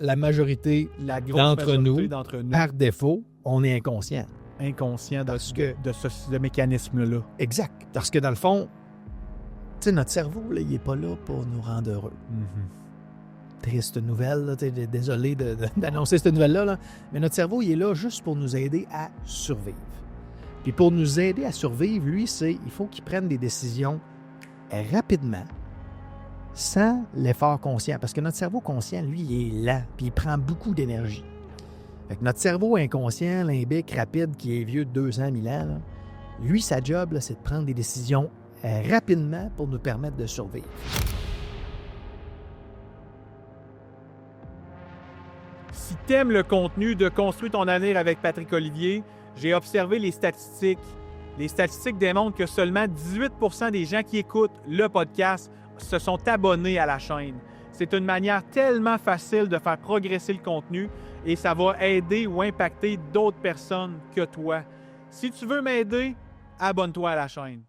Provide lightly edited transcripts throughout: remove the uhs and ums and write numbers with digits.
la majorité d'entre nous, par défaut, on est inconscient. Inconscient de ce mécanisme-là. Exact. Parce que dans le fond, tu sais, notre cerveau, là, il n'est pas là pour nous rendre heureux. Triste nouvelle, là, désolé d'annoncer cette nouvelle-là, là, mais notre cerveau, il est là juste pour nous aider à survivre. Puis pour nous aider à survivre, lui, il faut qu'il prenne des décisions rapidement, sans l'effort conscient. Parce que notre cerveau conscient, lui, il est lent, puis il prend beaucoup d'énergie. Fait que notre cerveau inconscient, limbique, rapide, qui est vieux de 200 000 ans, là, lui, sa job, là, c'est de prendre des décisions rapidement pour nous permettre de survivre. Si t'aimes le contenu de Construis ton avenir avec Patrick Olivier, j'ai observé les statistiques. Les statistiques démontrent que seulement 18% des gens qui écoutent le podcast se sont abonnés à la chaîne. C'est une manière tellement facile de faire progresser le contenu et ça va aider ou impacter d'autres personnes que toi. Si tu veux m'aider, abonne-toi à la chaîne.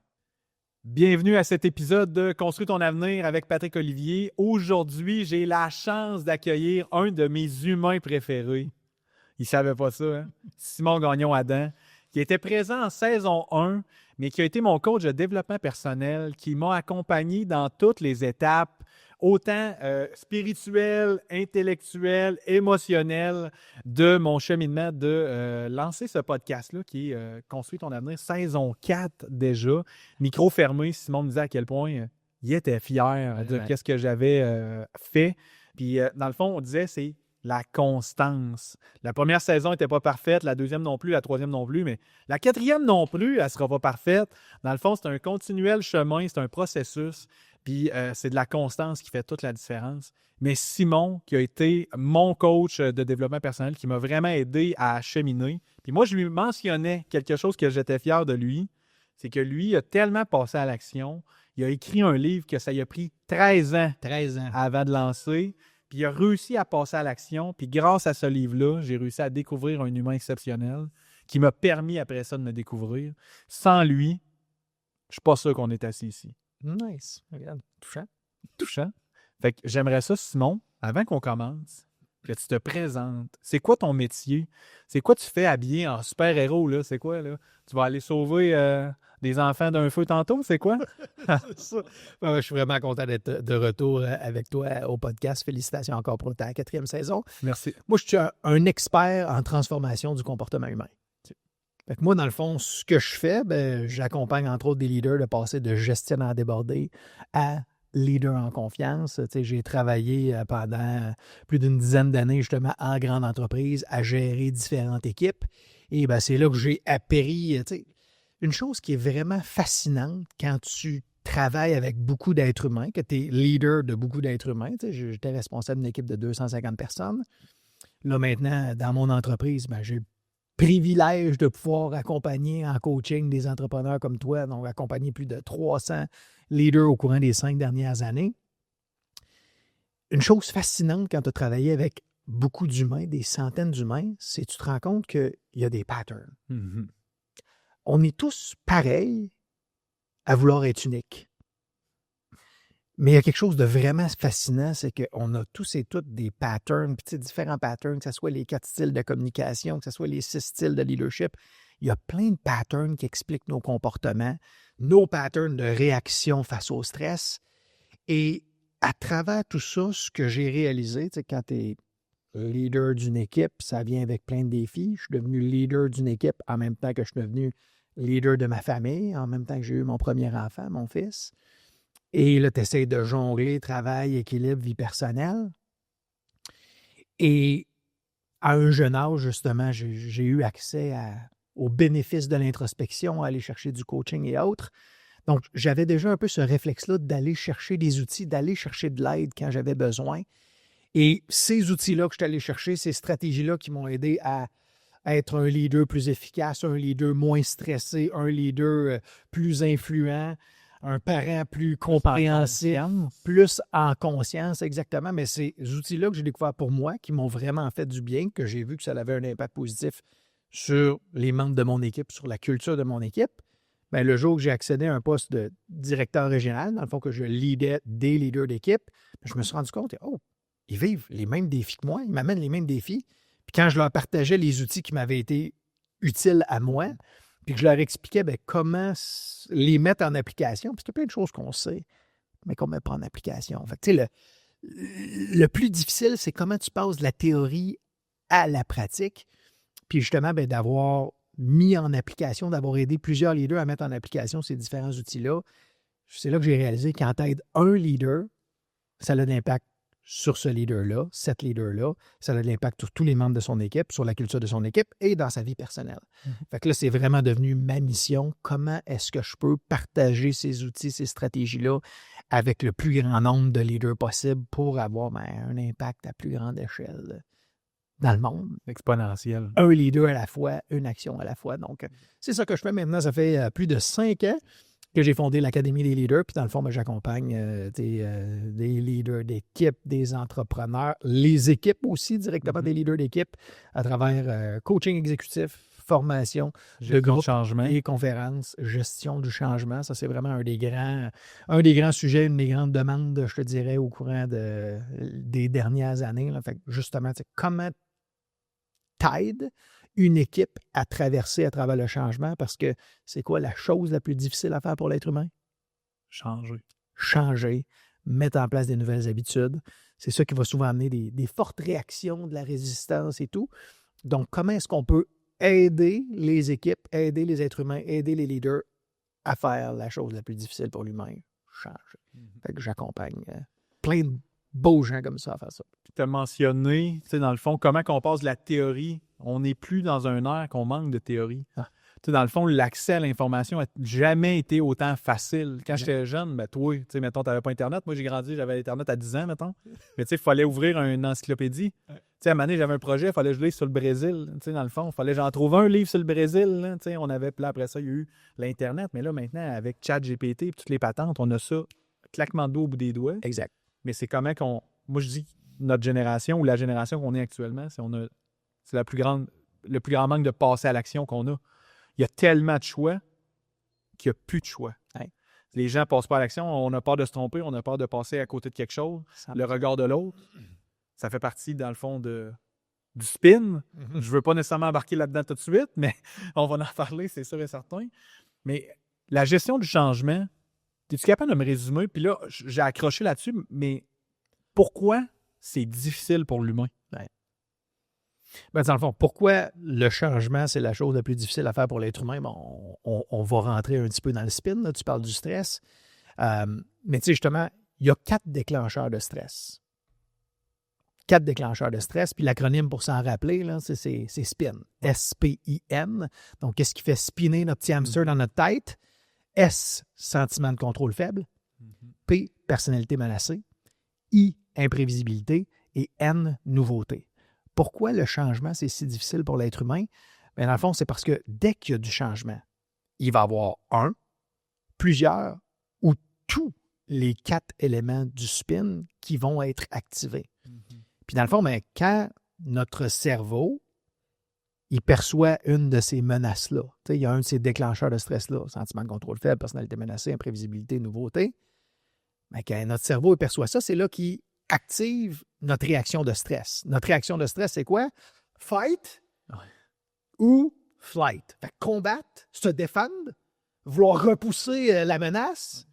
Bienvenue à cet épisode de Construis ton avenir avec Patrick Olivier. Aujourd'hui, j'ai la chance d'accueillir un de mes humains préférés. Il ne savait pas ça, hein? Simon Gagnon-Adam, qui était présent en saison 1, mais qui a été mon coach de développement personnel, qui m'a accompagné dans toutes les étapes, autant spirituelles, intellectuelles, émotionnelles, de mon cheminement de lancer ce podcast-là, qui est Construis ton avenir, saison 4 déjà. Micro fermé, Simon me disait à quel point il était fier de ce que j'avais fait. Puis, dans le fond, on disait, c'est la constance. La première saison n'était pas parfaite, la deuxième non plus, la troisième non plus, mais la quatrième non plus, elle ne sera pas parfaite. Dans le fond, c'est un continuel chemin, c'est un processus, puis c'est de la constance qui fait toute la différence. Mais Simon, qui a été mon coach de développement personnel, qui m'a vraiment aidé à cheminer, puis moi, je lui mentionnais quelque chose que j'étais fier de lui, c'est que lui, il a tellement passé à l'action, il a écrit un livre que ça lui a pris 13 ans avant de lancer. Puis il a réussi à passer à l'action. Puis grâce à ce livre-là, j'ai réussi à découvrir un humain exceptionnel qui m'a permis après ça de me découvrir. Sans lui, je ne suis pas sûr qu'on est assis ici. Nice. Regarde, touchant. Touchant. Fait que j'aimerais ça, Simon, avant qu'on commence, que tu te présentes. C'est quoi ton métier? C'est quoi tu fais habillé en super-héros, là? C'est quoi, là? Tu vas aller sauver des enfants d'un feu tantôt? C'est quoi? C'est ça. Je suis vraiment content d'être de retour avec toi au podcast. Félicitations encore pour ta 4e saison. Merci. Moi, je suis un expert en transformation du comportement humain. Fait que moi, dans le fond, ce que je fais, j'accompagne entre autres des leaders de passer de gestionnaire débordé à leader en confiance. Tu sais, j'ai travaillé pendant plus d'une dizaine d'années justement en grande entreprise à gérer différentes équipes. Et c'est là que j'ai appris, tu sais, une chose qui est vraiment fascinante quand tu travailles avec beaucoup d'êtres humains, que tu es leader de beaucoup d'êtres humains. Tu sais, j'étais responsable d'une équipe de 250 personnes. Là, maintenant, dans mon entreprise, j'ai le privilège de pouvoir accompagner en coaching des entrepreneurs comme toi, donc accompagner plus de 300 leaders au courant des 5 dernières années. Une chose fascinante quand tu as travaillé avec beaucoup d'humains, des centaines d'humains, c'est que tu te rends compte qu'il y a des patterns. Mm-hmm. On est tous pareils à vouloir être uniques. Mais il y a quelque chose de vraiment fascinant, c'est qu'on a tous et toutes des patterns, puis différents patterns, que ce soit les 4 styles de communication, que ce soit les 6 styles de leadership. Il y a plein de patterns qui expliquent nos comportements, nos patterns de réaction face au stress. Et à travers tout ça, ce que j'ai réalisé, quand tu es leader d'une équipe, ça vient avec plein de défis. Je suis devenu leader d'une équipe en même temps que je suis devenu leader de ma famille, en même temps que j'ai eu mon premier enfant, mon fils. Et là, tu essaies de jongler travail, équilibre, vie personnelle. Et à un jeune âge, justement, j'ai eu accès aux bénéfices de l'introspection, à aller chercher du coaching et autres. Donc, j'avais déjà un peu ce réflexe-là d'aller chercher des outils, d'aller chercher de l'aide quand j'avais besoin. Et ces outils-là que je suis allé chercher, ces stratégies-là qui m'ont aidé à être un leader plus efficace, un leader moins stressé, un leader plus influent, un parent plus compréhensif, plus en conscience, exactement. Mais ces outils-là que j'ai découverts pour moi, qui m'ont vraiment fait du bien, que j'ai vu que ça avait un impact positif sur les membres de mon équipe, sur la culture de mon équipe, le jour que j'ai accédé à un poste de directeur régional, dans le fond que je leadais des leaders d'équipe, je me suis rendu compte, ils vivent les mêmes défis que moi, ils m'amènent les mêmes défis. Puis quand je leur partageais les outils qui m'avaient été utiles à moi, puis que je leur expliquais comment les mettre en application, parce qu'il y a plein de choses qu'on sait, mais qu'on ne met pas en application. Fait que, tu sais, le plus difficile, c'est comment tu passes de la théorie à la pratique, puis justement, d'avoir mis en application, d'avoir aidé plusieurs leaders à mettre en application ces différents outils-là. C'est là que j'ai réalisé quand tu aides un leader, ça a de l'impact sur ce leader-là, cet leader-là, ça a de l'impact sur tous les membres de son équipe, sur la culture de son équipe et dans sa vie personnelle. Fait que là, c'est vraiment devenu ma mission. Comment est-ce que je peux partager ces outils, ces stratégies-là avec le plus grand nombre de leaders possible pour avoir un impact à plus grande échelle dans le monde. Exponentiel. Un leader à la fois, une action à la fois. Donc, c'est ça que je fais maintenant. Ça fait plus de 5 ans que j'ai fondé l'Académie des leaders. Puis dans le fond, j'accompagne des leaders d'équipe, des entrepreneurs, les équipes aussi, directement des leaders d'équipe à travers coaching exécutif, formation, de groupe changement et conférences, gestion du changement. Ça, c'est vraiment un des grands sujets, une des grandes demandes, je te dirais, au courant des dernières années. Là. Fait que justement, comment t'aides une équipe à traverser à travers le changement, parce que c'est quoi la chose la plus difficile à faire pour l'être humain? Changer, mettre en place des nouvelles habitudes. C'est ça qui va souvent amener des fortes réactions, de la résistance et tout. Donc, comment est-ce qu'on peut aider les équipes, aider les êtres humains, aider les leaders à faire la chose la plus difficile pour l'humain? Changer. Fait que j'accompagne plein de beaux gens comme ça à faire ça. Tu as mentionné, tu sais, dans le fond, comment qu'on passe de la théorie. On n'est plus dans un air qu'on manque de théorie. Tu sais, dans le fond, l'accès à l'information n'a jamais été autant facile. Quand j'étais jeune, toi, tu sais, mettons, tu n'avais pas Internet. Moi, j'ai grandi, j'avais Internet à 10 ans, mettons. Mais tu sais, il fallait ouvrir une encyclopédie. Tu sais, à un moment donné, j'avais un projet, il fallait que je lise sur le Brésil. Tu sais, dans le fond, il fallait que j'en trouve un livre sur le Brésil. Là, tu sais, on avait, puis là, après ça, il y a eu l'Internet. Mais là, maintenant, avec ChatGPT et toutes les patentes, on a ça, claquement de doigts au bout des doigts. Exact. Mais c'est comment qu'on... Moi, je dis notre génération ou la génération qu'on est actuellement, c'est le plus grand manque de passer à l'action qu'on a. Il y a tellement de choix qu'il n'y a plus de choix. Ouais. Les gens ne passent pas à l'action, on a peur de se tromper, on a peur de passer à côté de quelque chose. Le regard de l'autre, ça fait partie, dans le fond, du spin. Je ne veux pas nécessairement embarquer là-dedans tout de suite, mais on va en parler, c'est sûr et certain. Mais la gestion du changement, es-tu capable de me résumer? Puis là, j'ai accroché là-dessus, mais pourquoi c'est difficile pour l'humain? Dans le fond, pourquoi le changement, c'est la chose la plus difficile à faire pour l'être humain? Bon, on va rentrer un petit peu dans le spin, là, tu parles du stress. Mais tu sais, justement, il y a 4 déclencheurs de stress. 4 déclencheurs de stress, puis l'acronyme pour s'en rappeler, là, c'est SPIN. S-P-I-N. Donc, qu'est-ce qui fait spinner notre petit hamster dans notre tête? S, sentiment de contrôle faible. P, personnalité menacée. I, imprévisibilité. Et N, nouveauté. Pourquoi le changement, c'est si difficile pour l'être humain? Bien, dans le fond, c'est parce que dès qu'il y a du changement, il va y avoir plusieurs ou tous les 4 éléments du spin qui vont être activés. Puis dans le fond, quand notre cerveau, il perçoit une de ces menaces-là, il y a un de ces déclencheurs de stress-là, sentiment de contrôle faible, personnalité menacée, imprévisibilité, nouveauté, mais quand notre cerveau il perçoit ça, c'est là qu'il active notre réaction de stress. Notre réaction de stress, c'est quoi? Fight ou flight. Fait que combattre, se défendre, vouloir repousser la menace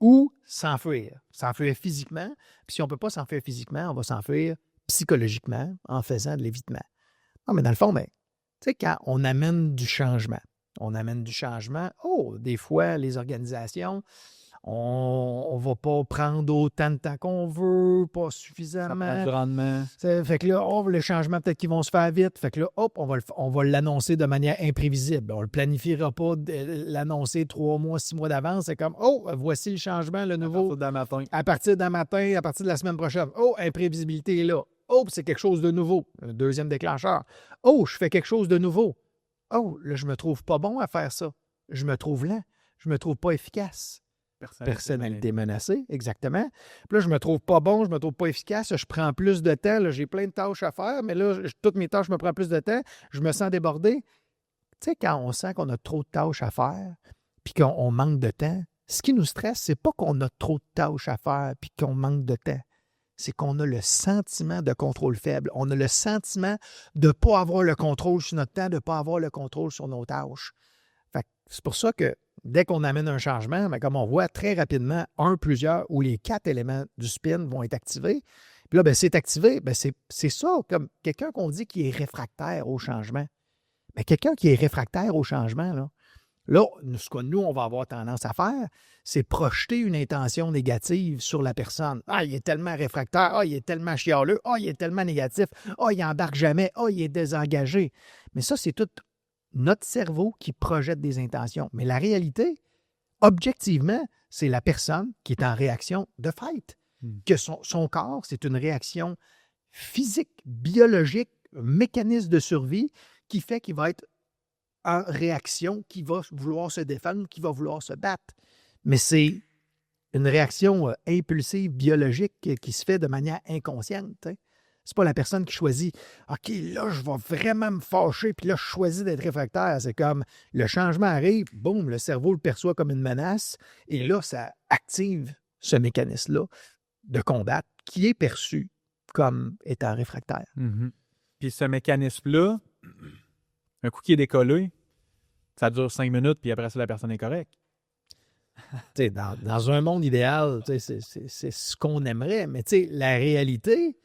ou s'enfuir. S'enfuir physiquement. Puis si on ne peut pas s'enfuir physiquement, on va s'enfuir psychologiquement en faisant de l'évitement. Non, mais dans le fond, tu sais, quand on amène du changement, des fois, les organisations... On ne va pas prendre autant de temps qu'on veut, pas suffisamment. Ça prend du rendement. Fait que là, les changements, peut-être qu'ils vont se faire vite. Fait que là, on va l'annoncer de manière imprévisible. On ne le planifiera pas de l'annoncer 3 mois, 6 mois d'avance. C'est comme, voici le changement, le nouveau. À partir d'un matin, à partir de la semaine prochaine. Imprévisibilité est là. C'est quelque chose de nouveau. Le deuxième déclencheur. Je fais quelque chose de nouveau. Là, je me trouve pas bon à faire ça. Je me trouve lent. Je me trouve pas efficace. Personnalité menacée, exactement. Puis là, je me trouve pas bon, je me trouve pas efficace, je prends plus de temps, là, j'ai plein de tâches à faire, mais là, toutes mes tâches me prennent plus de temps, je me sens débordé. Tu sais, quand on sent qu'on a trop de tâches à faire, puis qu'on manque de temps, ce qui nous stresse, c'est pas qu'on a trop de tâches à faire, puis qu'on manque de temps. c'est qu'on a le sentiment de contrôle faible. On a le sentiment de ne pas avoir le contrôle sur notre temps, de ne pas avoir le contrôle sur nos tâches. Fait que c'est pour ça que dès qu'on amène un changement, bien, comme on voit très rapidement, plusieurs ou les 4 éléments du spin vont être activés. Puis là, bien, c'est activé, bien, c'est ça, comme quelqu'un qu'on dit qui est réfractaire au changement. Mais quelqu'un qui est réfractaire au changement, là, ce que nous, on va avoir tendance à faire, c'est projeter une intention négative sur la personne. Ah, il est tellement réfractaire. Ah, il est tellement chialeux. Ah, il est tellement négatif. Ah, il n'embarque jamais. Ah, il est désengagé. Mais ça, c'est tout notre cerveau qui projette des intentions. Mais la réalité, objectivement, c'est la personne qui est en réaction de fight. Que son corps, c'est une réaction physique, biologique, mécanisme de survie qui fait qu'il va être en réaction, qui va vouloir se défendre, qui va vouloir se battre. Mais c'est une réaction impulsive, biologique qui se fait de manière inconsciente. Hein. C'est pas la personne qui choisit « OK, là, je vais vraiment me fâcher, puis là, je choisis d'être réfractaire. » C'est comme le changement arrive, boum, le cerveau le perçoit comme une menace, et là, ça active ce mécanisme-là de combattre qui est perçu comme étant réfractaire. Mm-hmm. Puis ce mécanisme-là, un coup qui est décollé, ça dure 5 minutes, puis après ça, la personne est correcte. Dans un monde idéal, c'est ce qu'on aimerait, mais la réalité,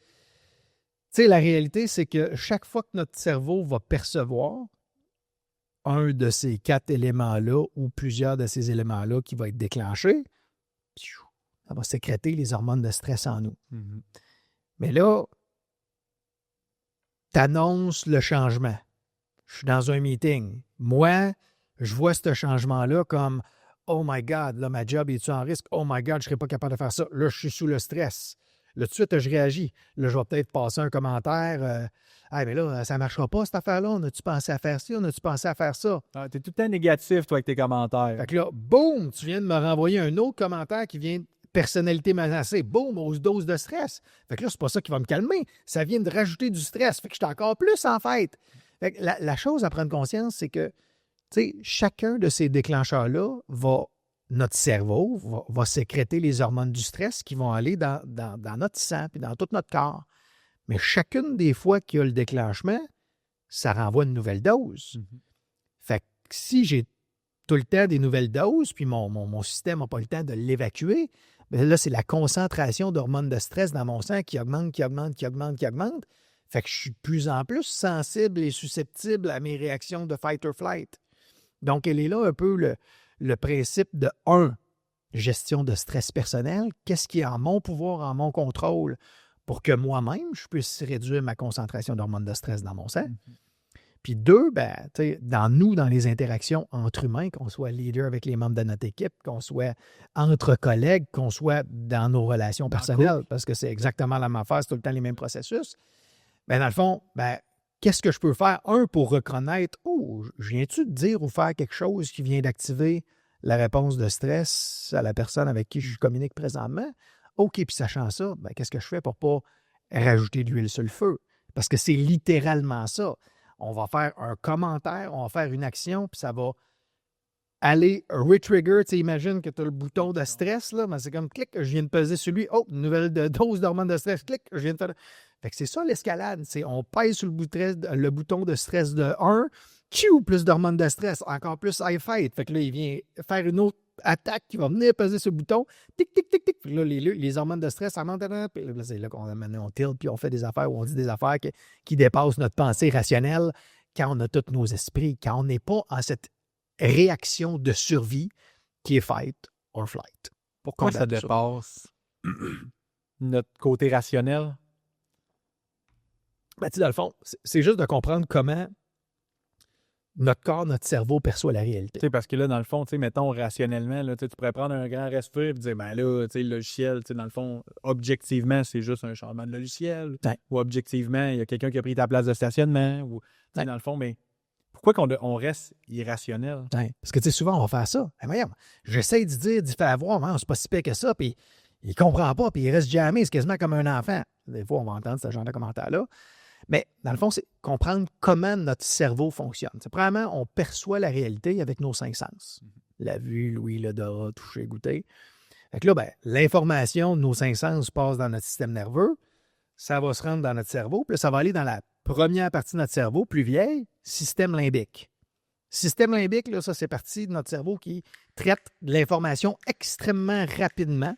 c'est que chaque fois que notre cerveau va percevoir un de ces 4 éléments-là ou plusieurs de ces éléments-là qui va être déclenché, ça va sécréter les hormones de stress en nous. Mm-hmm. Mais là, tu annonces le changement. Je suis dans un meeting. Moi, je vois ce changement-là comme « Oh my God, là, ma job est-tu en risque? Oh my God, je ne serais pas capable de faire ça. Là, je suis sous le stress. » Là, tout de suite, je réagis. Là, je vais peut-être passer un commentaire. Mais là, ça ne marchera pas, cette affaire-là. On a-tu pensé à faire ci? On a-tu pensé à faire ça? Ah, tu es tout le temps négatif, toi, avec tes commentaires. Fait que là, boum, tu viens de me renvoyer un autre commentaire qui vient de personnalité menacée. Boum, aux doses de stress. Fait que là, c'est pas ça qui va me calmer. Ça vient de rajouter du stress. Fait que je suis encore plus en fait. Fait que la chose à prendre conscience, c'est que chacun de ces déclencheurs-là notre cerveau va sécréter les hormones du stress qui vont aller dans notre sang puis dans tout notre corps. Mais chacune des fois qu'il y a le déclenchement, ça renvoie une nouvelle dose. Mm-hmm. Fait que si j'ai tout le temps des nouvelles doses, puis mon système n'a pas le temps de l'évacuer, bien là, c'est la concentration d'hormones de stress dans mon sang qui augmente. Fait que je suis de plus en plus sensible et susceptible à mes réactions de fight or flight. Donc, elle est là un peu le principe de gestion de stress personnel. Qu'est-ce qui est en mon pouvoir, en mon contrôle pour que moi-même, je puisse réduire ma concentration d'hormones de stress dans mon sang. Mm-hmm. Puis 2, dans les interactions entre humains, qu'on soit leader avec les membres de notre équipe, qu'on soit entre collègues, qu'on soit dans nos relations personnelles, parce que c'est exactement la même affaire, c'est tout le temps les mêmes processus. Dans le fond, qu'est-ce que je peux faire? Pour reconnaître, je viens-tu de dire ou faire quelque chose qui vient d'activer la réponse de stress à la personne avec qui je communique présentement? OK, puis sachant ça, qu'est-ce que je fais pour ne pas rajouter de l'huile sur le feu? Parce que c'est littéralement ça. On va faire un commentaire, on va faire une action, puis ça va aller retrigger. Tu imagines que tu as le bouton de stress, là, c'est comme clic, je viens de peser sur lui. Oh, nouvelle dose d'hormone de stress, clic, je viens de faire. Fait que c'est ça l'escalade. On pèse sur le bouton de stress de 1, plus d'hormones de stress, encore plus high fight. Fait que là, il vient faire une autre attaque qui va venir peser sur le bouton. Tic, tic, tic, tic. Puis là, les hormones de stress, ça monte. Puis là, c'est là qu'on amène, on tilt, puis on fait des affaires où on dit des affaires qui dépassent notre pensée rationnelle quand on a tous nos esprits, quand on n'est pas en cette réaction de survie qui est fight or flight. Pourquoi ça dépasse notre côté rationnel? Dans le fond, c'est juste de comprendre comment notre corps, notre cerveau perçoit la réalité. Parce que là, dans le fond, mettons rationnellement, là, tu pourrais prendre un grand respire et dire, là, le logiciel, dans le fond, objectivement, c'est juste un changement de logiciel. Ouais. Ou objectivement, il y a quelqu'un qui a pris ta place de stationnement. Ou, dans le fond, mais pourquoi on reste irrationnel? Ouais. Parce que souvent, on va faire ça. Voyons, j'essaie d'y faire voir, c'est pas si pire que ça, puis il comprend pas, puis il reste jamais, c'est quasiment comme un enfant. Des fois, on va entendre ce genre de commentaires-là. Mais dans le fond, c'est comprendre comment notre cerveau fonctionne. Premièrement, on perçoit la réalité avec nos 5 sens. La vue, l'ouïe, l'odorat, toucher, goûter. Fait que là, ben, l'information de nos 5 sens passe dans notre système nerveux, ça va se rendre dans notre cerveau, puis là, ça va aller dans la première partie de notre cerveau, plus vieille, système limbique. Système limbique, là, ça, c'est partie de notre cerveau qui traite de l'information extrêmement rapidement,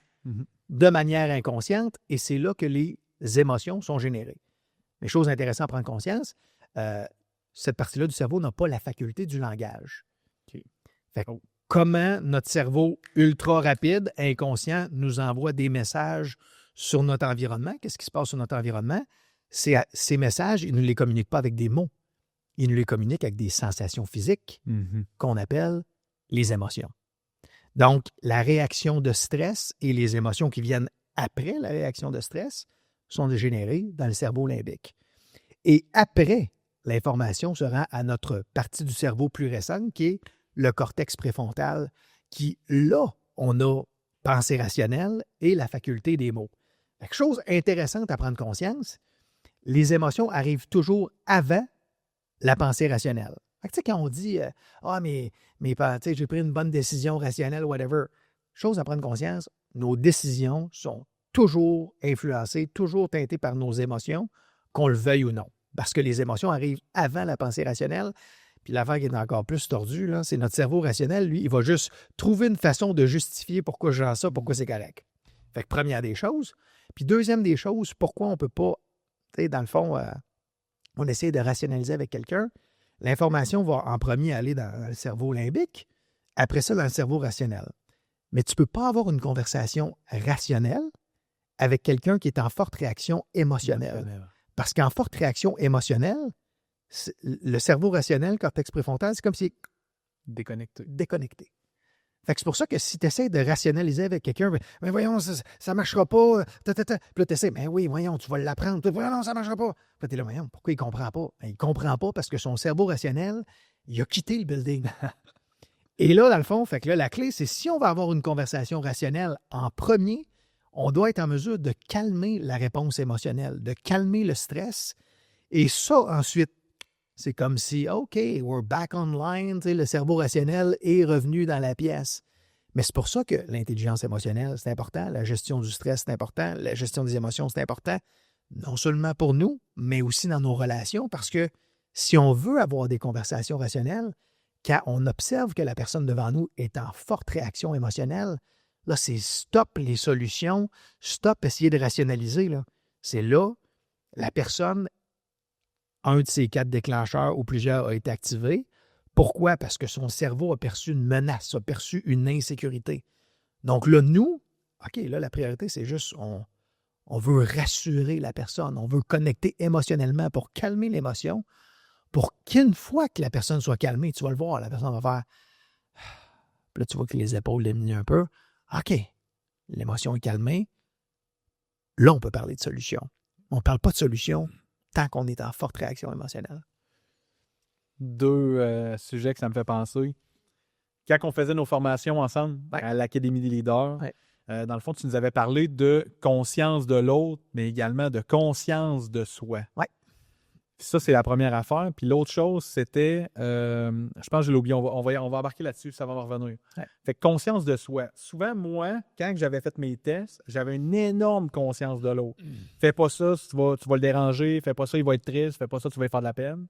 de manière inconsciente, et c'est là que les émotions sont générées. Mais chose intéressante à prendre conscience, cette partie-là du cerveau n'a pas la faculté du langage. OK. Fait que comment notre cerveau ultra rapide, inconscient, nous envoie des messages sur notre environnement? Qu'est-ce qui se passe sur notre environnement? Ces messages, il ne les communique pas avec des mots. Il nous les communique avec des sensations physiques qu'on appelle les émotions. Donc, la réaction de stress et les émotions qui viennent après la réaction de stress sont générées dans le cerveau limbique. Et après, l'information se rend à notre partie du cerveau plus récente, qui est le cortex préfrontal, qui, là, on a pensée rationnelle et la faculté des mots. Quelque chose intéressante à prendre conscience, les émotions arrivent toujours avant la pensée rationnelle. Fait que, tu sais, quand on dit « Ah, mais j'ai pris une bonne décision rationnelle, whatever », chose à prendre conscience, nos décisions sont toujours influencées, toujours teintées par nos émotions, qu'on le veuille ou non. Parce que les émotions arrivent avant la pensée rationnelle. Puis l'affaire qui est encore plus tordue, là, c'est notre cerveau rationnel, lui, il va juste trouver une façon de justifier pourquoi je rends ça, pourquoi c'est correct. Fait que première des choses. Puis deuxième des choses, pourquoi on ne peut pas, tu sais, dans le fond, on essaie de rationaliser avec quelqu'un. L'information va en premier aller dans le cerveau limbique, après ça dans le cerveau rationnel. Mais tu ne peux pas avoir une conversation rationnelle avec quelqu'un qui est en forte réaction émotionnelle. Parce qu'en forte réaction émotionnelle, le cerveau rationnel, le cortex préfrontal, c'est comme si déconnecté. Fait que c'est pour ça que si tu essaies de rationaliser avec quelqu'un, mais voyons, ça ne marchera pas. Puis là, tu essaies, mais oui, voyons, tu vas l'apprendre. Voyons, non, ça ne marchera pas. Puis là, tu es là, voyons, pourquoi il ne comprend pas? Ben, il ne comprend pas parce que son cerveau rationnel, il a quitté le building. Et là, dans le fond, fait que là, la clé, c'est si on va avoir une conversation rationnelle en premier, on doit être en mesure de calmer la réponse émotionnelle, de calmer le stress. Et ça, ensuite, c'est comme si, OK, we're back online, le cerveau rationnel est revenu dans la pièce. Mais c'est pour ça que l'intelligence émotionnelle, c'est important, la gestion du stress, c'est important, la gestion des émotions, c'est important, non seulement pour nous, mais aussi dans nos relations, parce que si on veut avoir des conversations rationnelles, quand on observe que la personne devant nous est en forte réaction émotionnelle, là, c'est stop les solutions, stop essayer de rationaliser. Là. C'est là, la personne, un de ces 4 déclencheurs ou plusieurs a été activé. Pourquoi? Parce que son cerveau a perçu une menace, a perçu une insécurité. Donc là, nous, OK, là, la priorité, c'est juste, on veut rassurer la personne, on veut connecter émotionnellement pour calmer l'émotion, pour qu'une fois que la personne soit calmée, tu vas le voir, la personne va faire... Puis là, tu vois que les épaules diminuent un peu. OK, l'émotion est calmée. Là, on peut parler de solution. On ne parle pas de solution tant qu'on est en forte réaction émotionnelle. 2 sujets que ça me fait penser. Quand on faisait nos formations ensemble à l'Académie des leaders, dans le fond, tu nous avais parlé de conscience de l'autre, mais également de conscience de soi. Oui. Ça, c'est la première affaire. Puis l'autre chose, c'était, je pense que je l'ai oublié, on va embarquer là-dessus, ça va me revenir. Ouais. Fait que conscience de soi. Souvent, moi, quand j'avais fait mes tests, j'avais une énorme conscience de l'autre. Fais pas ça, tu vas le déranger. Fais pas ça, il va être triste. Fais pas ça, tu vas lui faire de la peine.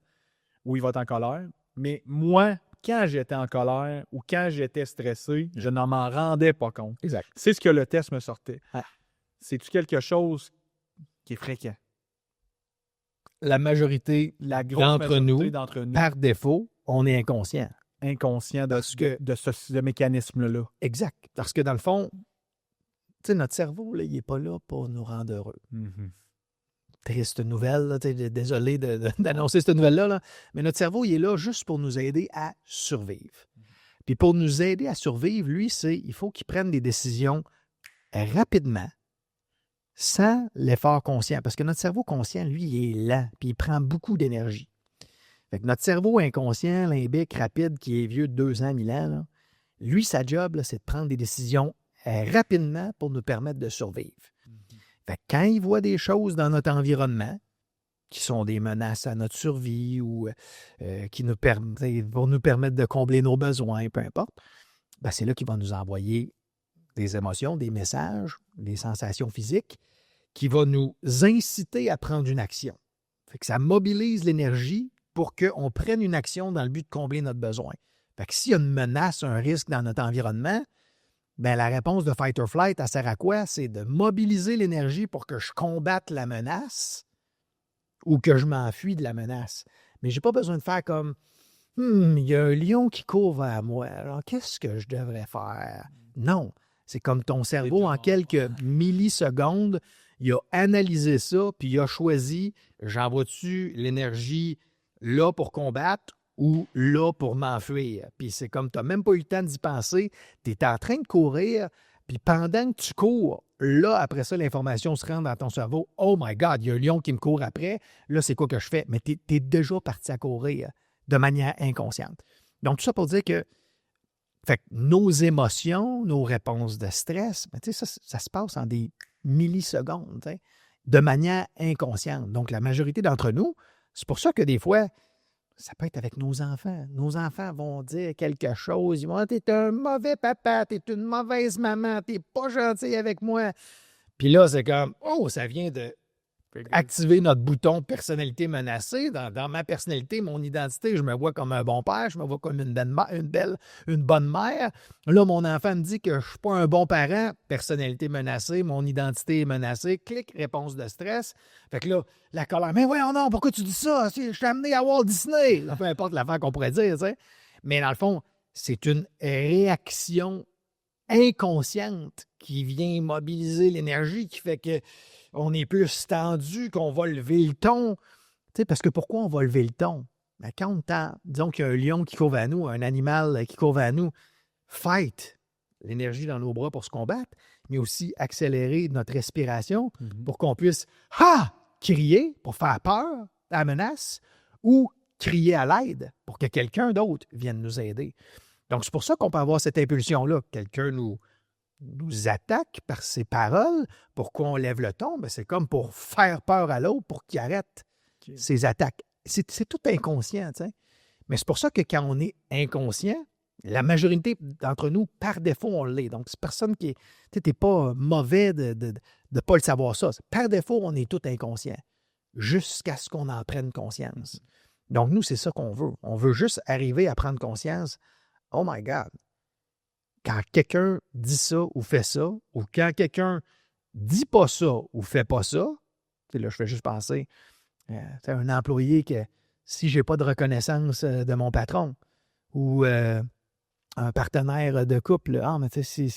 Ou il va être en colère. Mais moi, quand j'étais en colère ou quand j'étais stressé, je n'en m'en rendais pas compte. Exact. C'est ce que le test me sortait. Ouais. C'est-tu quelque chose qui est fréquent? La majorité d'entre nous, par défaut, on est inconscient. Inconscient de ce mécanisme-là. Exact. Parce que dans le fond, notre cerveau, là, il n'est pas là pour nous rendre heureux. Mm-hmm. Triste nouvelle, là, désolé d'annoncer cette nouvelle-là, là, mais notre cerveau, il est là juste pour nous aider à survivre. Puis pour nous aider à survivre, lui, il faut qu'il prenne des décisions rapidement, sans l'effort conscient. Parce que notre cerveau conscient, lui, il est lent, puis il prend beaucoup d'énergie. Fait que notre cerveau inconscient, limbique, rapide, qui est vieux de 200, 1000 ans, là, lui, sa job, là, c'est de prendre des décisions rapidement pour nous permettre de survivre. Fait que quand il voit des choses dans notre environnement qui sont des menaces à notre survie ou qui vont nous permettre de combler nos besoins, peu importe, ben c'est là qu'il va nous envoyer des émotions, des messages, des sensations physiques, qui va nous inciter à prendre une action. Fait que ça mobilise l'énergie pour qu'on prenne une action dans le but de combler notre besoin. Fait que s'il y a une menace, un risque dans notre environnement, bien, la réponse de fight or flight, elle sert à quoi? C'est de mobiliser l'énergie pour que je combatte la menace ou que je m'enfuis de la menace. Mais je n'ai pas besoin de faire comme « il y a un lion qui court vers moi. Alors, qu'est-ce que je devrais faire? » Non. C'est comme ton cerveau, en quelques millisecondes, il a analysé ça, puis il a choisi « j'envoie-tu l'énergie là pour combattre ou là pour m'enfuir? » Puis c'est comme tu n'as même pas eu le temps d'y penser, tu es en train de courir, puis pendant que tu cours, là, après ça, l'information se rend dans ton cerveau. « Oh my God, il y a un lion qui me court après. Là, c'est quoi que je fais? » Mais tu es déjà parti à courir de manière inconsciente. Donc, tout ça pour dire que fait que nos émotions, nos réponses de stress, ben, ça se passe en des millisecondes, de manière inconsciente. Donc, la majorité d'entre nous, c'est pour ça que des fois, ça peut être avec nos enfants. Nos enfants vont dire quelque chose. Ils vont dire « T'es un mauvais papa, t'es une mauvaise maman, t'es pas gentil avec moi. » Puis là, c'est comme « Oh, ça vient de activer notre bouton personnalité menacée. Dans ma personnalité, mon identité, je me vois comme un bon père, je me vois comme une bonne mère. Là, mon enfant me dit que je ne suis pas un bon parent, personnalité menacée, mon identité est menacée. Clic, réponse de stress. Fait que là, la colère, mais voyons non, pourquoi tu dis ça? Je suis amené à Walt Disney. Peu importe l'affaire qu'on pourrait dire, tu sais. Mais dans le fond, c'est une réaction inconsciente qui vient mobiliser l'énergie, qui fait que on est plus tendu, qu'on va lever le ton. Tu sais, parce que pourquoi on va lever le ton? Ben, quand on tend, disons qu'il y a un lion qui court vers nous, un animal qui court vers nous, fight, l'énergie dans nos bras pour se combattre, mais aussi accélérer notre respiration pour qu'on puisse crier pour faire peur à la menace ou crier à l'aide pour que quelqu'un d'autre vienne nous aider. Donc, c'est pour ça qu'on peut avoir cette impulsion-là. Quelqu'un nous attaque par ses paroles. Pourquoi on lève le ton? Bien, c'est comme pour faire peur à l'autre pour qu'il arrête ses attaques. C'est tout inconscient, tu sais. Mais c'est pour ça que quand on est inconscient, la majorité d'entre nous, par défaut, on l'est. Donc, c'est personne qui est... Tu n'es pas mauvais de ne pas le savoir ça. Par défaut, on est tout inconscient jusqu'à ce qu'on en prenne conscience. Donc, nous, c'est ça qu'on veut. On veut juste arriver à prendre conscience. Oh my God! Quand quelqu'un dit ça ou fait ça, ou quand quelqu'un dit pas ça ou fait pas ça, là, je fais juste penser à un employé que si je n'ai pas de reconnaissance de mon patron ou un partenaire de couple, mais si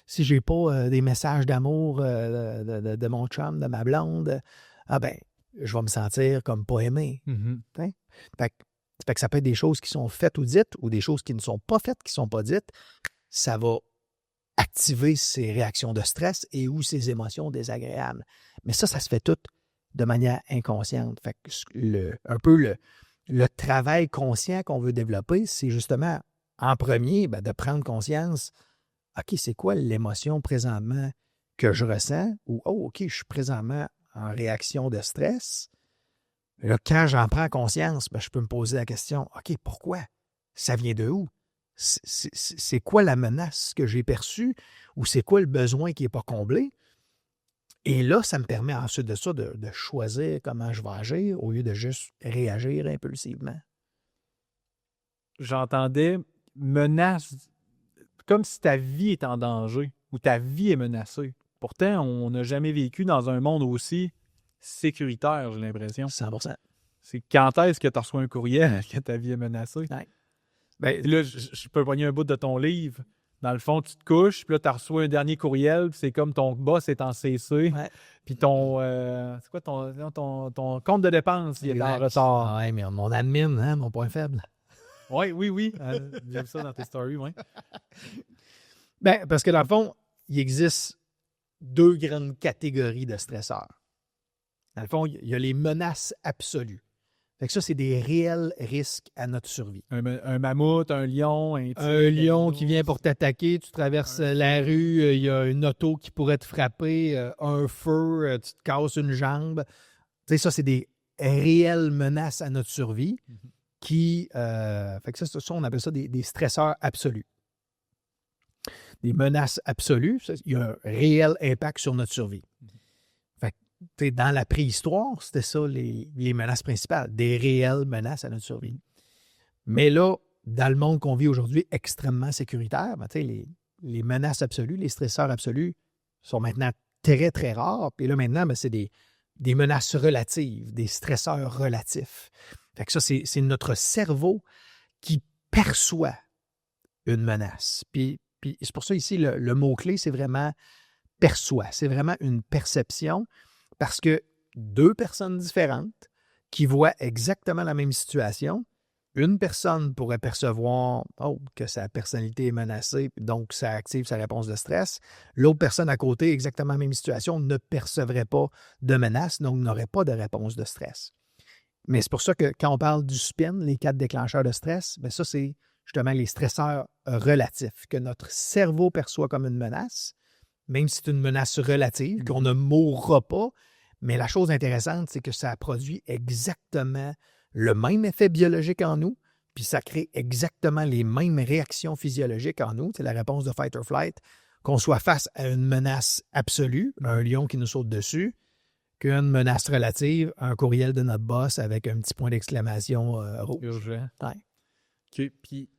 je n'ai pas des messages d'amour de mon chum, de ma blonde, je vais me sentir comme pas aimé. Mm-hmm. Fait que ça peut être des choses qui sont faites ou dites ou des choses qui ne sont pas faites, qui ne sont pas dites. Ça va activer ces réactions de stress et ou ces émotions désagréables. Mais ça se fait tout de manière inconsciente. Fait que le travail conscient qu'on veut développer, c'est justement, en premier, de prendre conscience, OK, c'est quoi l'émotion présentement que je ressens? Ou, OK, je suis présentement en réaction de stress. Et là, quand j'en prends conscience, je peux me poser la question, OK, pourquoi? Ça vient de où? C'est quoi la menace que j'ai perçue ou c'est quoi le besoin qui n'est pas comblé? Et là, ça me permet ensuite de ça de choisir comment je vais agir au lieu de juste réagir impulsivement. J'entendais menace comme si ta vie est en danger ou ta vie est menacée. Pourtant, on n'a jamais vécu dans un monde aussi sécuritaire, j'ai l'impression. 100%. C'est quand est-ce que tu reçois un courriel que ta vie est menacée? Ouais. Ben, là, je peux pogner un bout de ton livre. Dans le fond, tu te couches, puis là, tu reçois un dernier courriel, puis c'est comme ton boss est en CC, puis ton... c'est quoi ton compte de dépenses, il est en retard. Oui, mais mon admin, mon point faible. Oui. J'aime ça dans tes stories, oui. Bien, parce que dans le fond, il existe 2 grandes catégories de stresseurs. Dans le fond, il y a les menaces absolues. Fait que ça, c'est des réels risques à notre survie. Un mammouth, un lion, un lion qui vient pour t'attaquer, tu traverses la rue, il y a une auto qui pourrait te frapper, un feu, tu te casses une jambe. Tu sais, ça, c'est des réelles menaces à notre survie qui... fait que ça, on appelle ça des stresseurs absolus. des menaces absolues, il y a un réel impact sur notre survie. Fait que, dans la préhistoire, c'était ça les menaces principales, des réelles menaces à notre survie. Mais là, dans le monde qu'on vit aujourd'hui, extrêmement sécuritaire, ben, les menaces absolues, les stresseurs absolus sont maintenant très, très rares. Puis là, maintenant, ben, c'est des menaces relatives, des stresseurs relatifs. Fait que ça, c'est notre cerveau qui perçoit une menace. Puis c'est pour ça ici, le mot-clé, c'est vraiment perçoit. C'est vraiment une perception parce que deux personnes différentes qui voient exactement la même situation, une personne pourrait percevoir que sa personnalité est menacée, donc ça active sa réponse de stress. L'autre personne à côté, exactement la même situation, ne percevrait pas de menace, donc n'aurait pas de réponse de stress. Mais c'est pour ça que quand on parle du spin, les 4 déclencheurs de stress, bien ça, c'est justement les stresseurs relatifs que notre cerveau perçoit comme une menace, même si c'est une menace relative, qu'on ne mourra pas. Mais la chose intéressante, c'est que ça produit exactement le même effet biologique en nous, puis ça crée exactement les mêmes réactions physiologiques en nous. C'est la réponse de fight or flight, qu'on soit face à une menace absolue, un lion qui nous saute dessus, qu'une menace relative, un courriel de notre boss avec un petit point d'exclamation rouge. Urgent. Ouais. OK. Puis,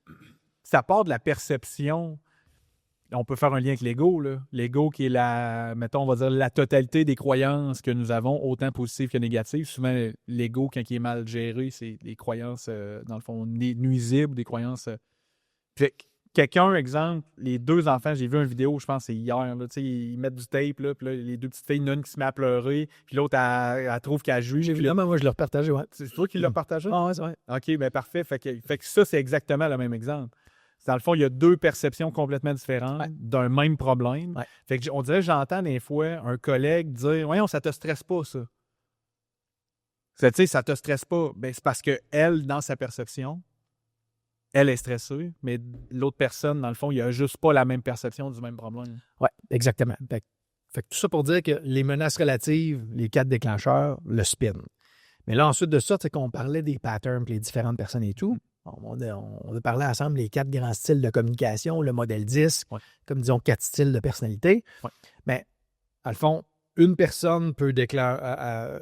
ça part de la perception. On peut faire un lien avec l'ego, là. L'ego qui est mettons, on va dire, la totalité des croyances que nous avons, autant positives que négatives. Souvent, l'ego, quand il est mal géré, c'est des croyances, dans le fond, nuisibles, des croyances. Fait que quelqu'un, exemple, les 2 enfants, j'ai vu une vidéo, je pense que c'est hier, là, ils mettent du tape, là, puis là, les 2 petites filles, une qui se met à pleurer, puis l'autre, elle trouve qu'elle joue. J'ai vu là, mais moi, je l'ai repartagé, ouais. C'est toi qui l'as partagé? Ah, ouais, c'est vrai. OK, bien parfait. Fait que ça, c'est exactement le même exemple. Dans le fond, il y a 2 perceptions complètement différentes d'un même problème. Ouais. Fait que on dirait que j'entends des fois un collègue dire « Voyons, ça te stresse pas, ça. » Tu sais, ça te stresse pas. Ben, c'est parce qu'elle, dans sa perception, elle est stressée, mais l'autre personne, dans le fond, il a juste pas la même perception du même problème. Oui, exactement. Fait que tout ça pour dire que les menaces relatives, les 4 déclencheurs, le spin. Mais là, ensuite de ça, c'est qu'on parlait des patterns, puis les différentes personnes et tout. On a parlé ensemble les 4 grands styles de communication, le modèle 10, comme disons 4 styles de personnalité. Ouais. Mais, à le fond, une personne peut déclencher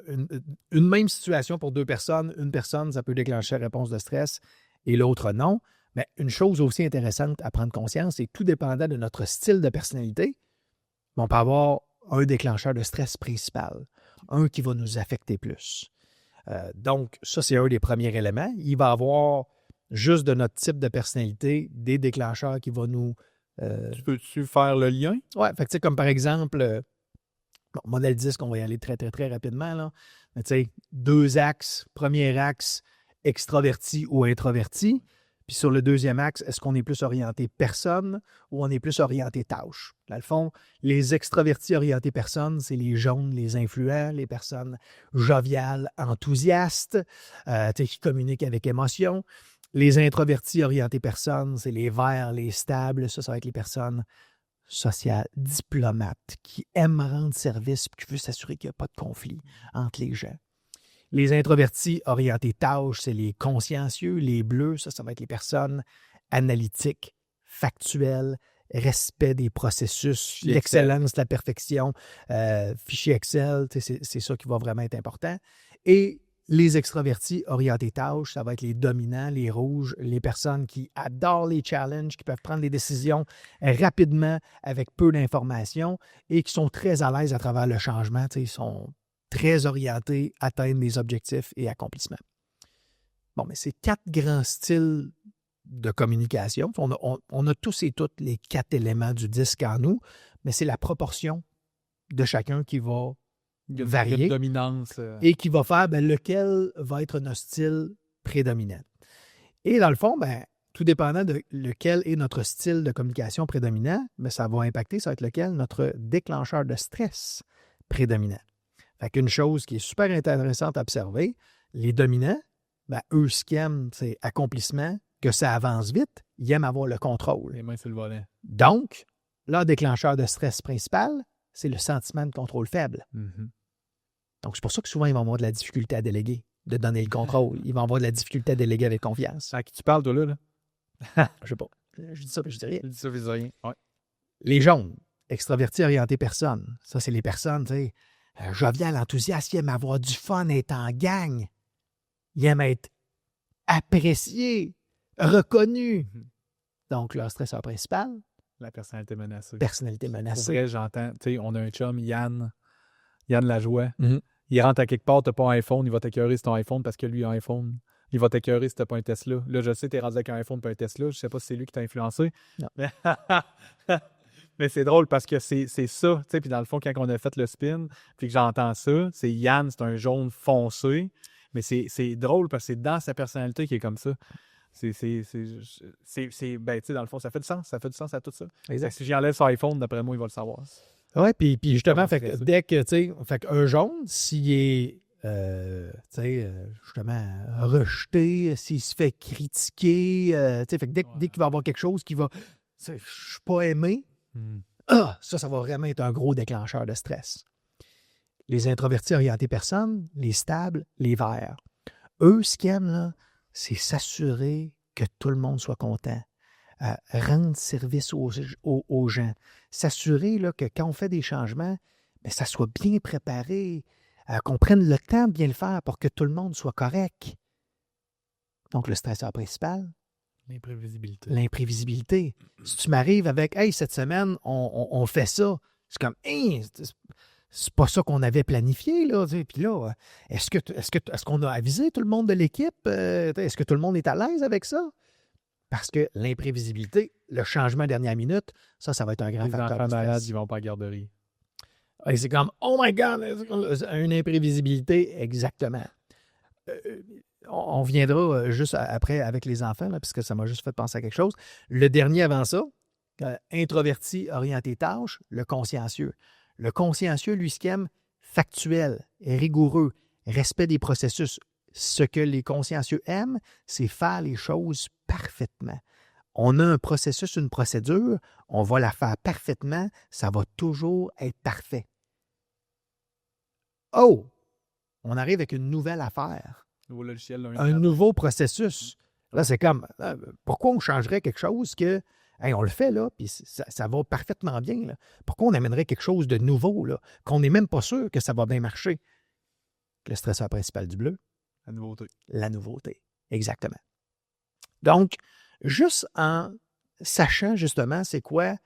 une même situation pour 2 personnes. Une personne, ça peut déclencher réponse de stress et l'autre non. Mais une chose aussi intéressante à prendre conscience, c'est que tout dépendant de notre style de personnalité, on peut avoir un déclencheur de stress principal, un qui va nous affecter plus. Donc, ça, c'est un des premiers éléments. Il va y avoir juste de notre type de personnalité des déclencheurs qui vont nous... Tu peux-tu faire le lien? Oui, fait que comme par exemple, modèle 10, qu'on va y aller très, très, très rapidement, là. Mais, 2 axes. Premier axe, extraverti ou introverti. Puis sur le deuxième axe, est-ce qu'on est plus orienté personne ou on est plus orienté tâche? Dans le fond, les extravertis orientés personne, c'est les jaunes, les influents, les personnes joviales, enthousiastes, qui communiquent avec émotion. Les introvertis orientés personne, c'est les verts, les stables. Ça va être les personnes sociales, diplomates, qui aiment rendre service et qui veulent s'assurer qu'il n'y a pas de conflit entre les gens. Les introvertis orientés tâches, c'est les consciencieux. Les bleus, ça va être les personnes analytiques, factuelles, respect des processus, l'excellence, la perfection, fichier Excel, c'est ça qui va vraiment être important. Et les extravertis orientés tâches, ça va être les dominants, les rouges, les personnes qui adorent les challenges, qui peuvent prendre des décisions rapidement avec peu d'informations et qui sont très à l'aise à travers le changement. Ils sont très orientés à atteindre des objectifs et accomplissements. Bon, mais c'est 4 grands styles de communication. On a tous et toutes les 4 éléments du disque en nous, mais c'est la proportion de chacun qui va varier dominance, et qui va faire lequel va être notre style prédominant. Et dans le fond, tout dépendant de lequel est notre style de communication prédominant, ça va impacter, ça va être lequel notre déclencheur de stress prédominant. Fait qu'une chose qui est super intéressante à observer, les dominants, eux, ce qu'ils aiment, c'est accomplissement, que ça avance vite, ils aiment avoir le contrôle. Les mains sur le volet. Donc, leur déclencheur de stress principal, c'est le sentiment de contrôle faible. Mm-hmm. Donc, c'est pour ça que souvent, ils vont avoir de la difficulté à déléguer, de donner le contrôle. Ils vont avoir de la difficulté à déléguer avec confiance. À qui tu parles, toi, là? Je sais pas. Je dis ça, mais je dis rien. Je dis ça, mais je dis rien. Ouais. Les jaunes, extravertis, orientés personnes. Ça, c'est les personnes, tu sais, joviales, enthousiastes, ils aiment avoir du fun, être en gang. Ils aiment être appréciés, reconnus. Donc, leur stresseur principal, La personnalité menacée. personnalité Pour menacée. vrai, j'entends, tu sais, on a un chum, Yann Lajoie. Mhm. Il rentre à quelque part, t'as pas un iPhone, il va t'écœurer sur ton iPhone parce que lui a un iPhone. Il va t'écœurer si t'as pas un Tesla. Là, je sais, t'es rendu avec un iPhone pas un Tesla. Je sais pas si c'est lui qui t'a influencé. Non. Mais c'est drôle parce que c'est ça. Tu sais, puis dans le fond, quand on a fait le spin, puis que j'entends ça, c'est Yann, c'est un jaune foncé. Mais c'est drôle parce que c'est dans sa personnalité qui est comme ça. Ben, tu sais, dans le fond, ça fait du sens. Ça fait du sens à tout ça. Exact. Si j'enlève son iPhone, d'après moi, il va le savoir. Oui, puis justement, Comment fait que stressé. dès que, tu sais, fait qu'un jaune, s'il est, justement, rejeté, s'il se fait critiquer, tu sais, fait que dès qu'il va avoir quelque chose qui va, tu sais, je suis pas aimé, ça va vraiment être un gros déclencheur de stress. Les introvertis orientés personnes, les stables, les verts. Eux, ce qu'ils aiment, là, c'est s'assurer que tout le monde soit content. Rendre service aux gens. S'assurer là, que quand on fait des changements, bien, ça soit bien préparé, qu'on prenne le temps de bien le faire pour que tout le monde soit correct. Donc, le stresseur principal, l'imprévisibilité. Si tu m'arrives avec « Hey, cette semaine, on fait ça », c'est comme « Hey, c'est pas ça qu'on avait planifié, là. » Puis là, est-ce qu'on a avisé tout le monde de l'équipe? Est-ce que tout le monde est à l'aise avec ça? Parce que l'imprévisibilité, le changement à dernière minute, ça va être un grand Les facteur enfants de stress. malades, ils vont pas à la garderie. Et c'est comme « Oh my God! » Une imprévisibilité, exactement. On viendra juste après avec les enfants, là, puisque ça m'a juste fait penser à quelque chose. Le dernier avant ça, introverti, orienté tâche, le consciencieux. Le consciencieux, lui, ce qu'il aime, factuel, rigoureux, respect des processus. Ce que les consciencieux aiment, c'est faire les choses parfaitement. On a un processus, une procédure, on va la faire parfaitement, ça va toujours être parfait. Oh! On arrive avec une nouvelle affaire. Nouveau logiciel, Un nouveau processus. Là, c'est comme, pourquoi on changerait quelque chose que, hey, on le fait, là, puis ça va parfaitement bien, là. Pourquoi on amènerait quelque chose de nouveau, là, qu'on n'est même pas sûr que ça va bien marcher? Le stresseur principal du bleu. La nouveauté. La nouveauté. Exactement. Donc, juste en sachant justement c'est quoi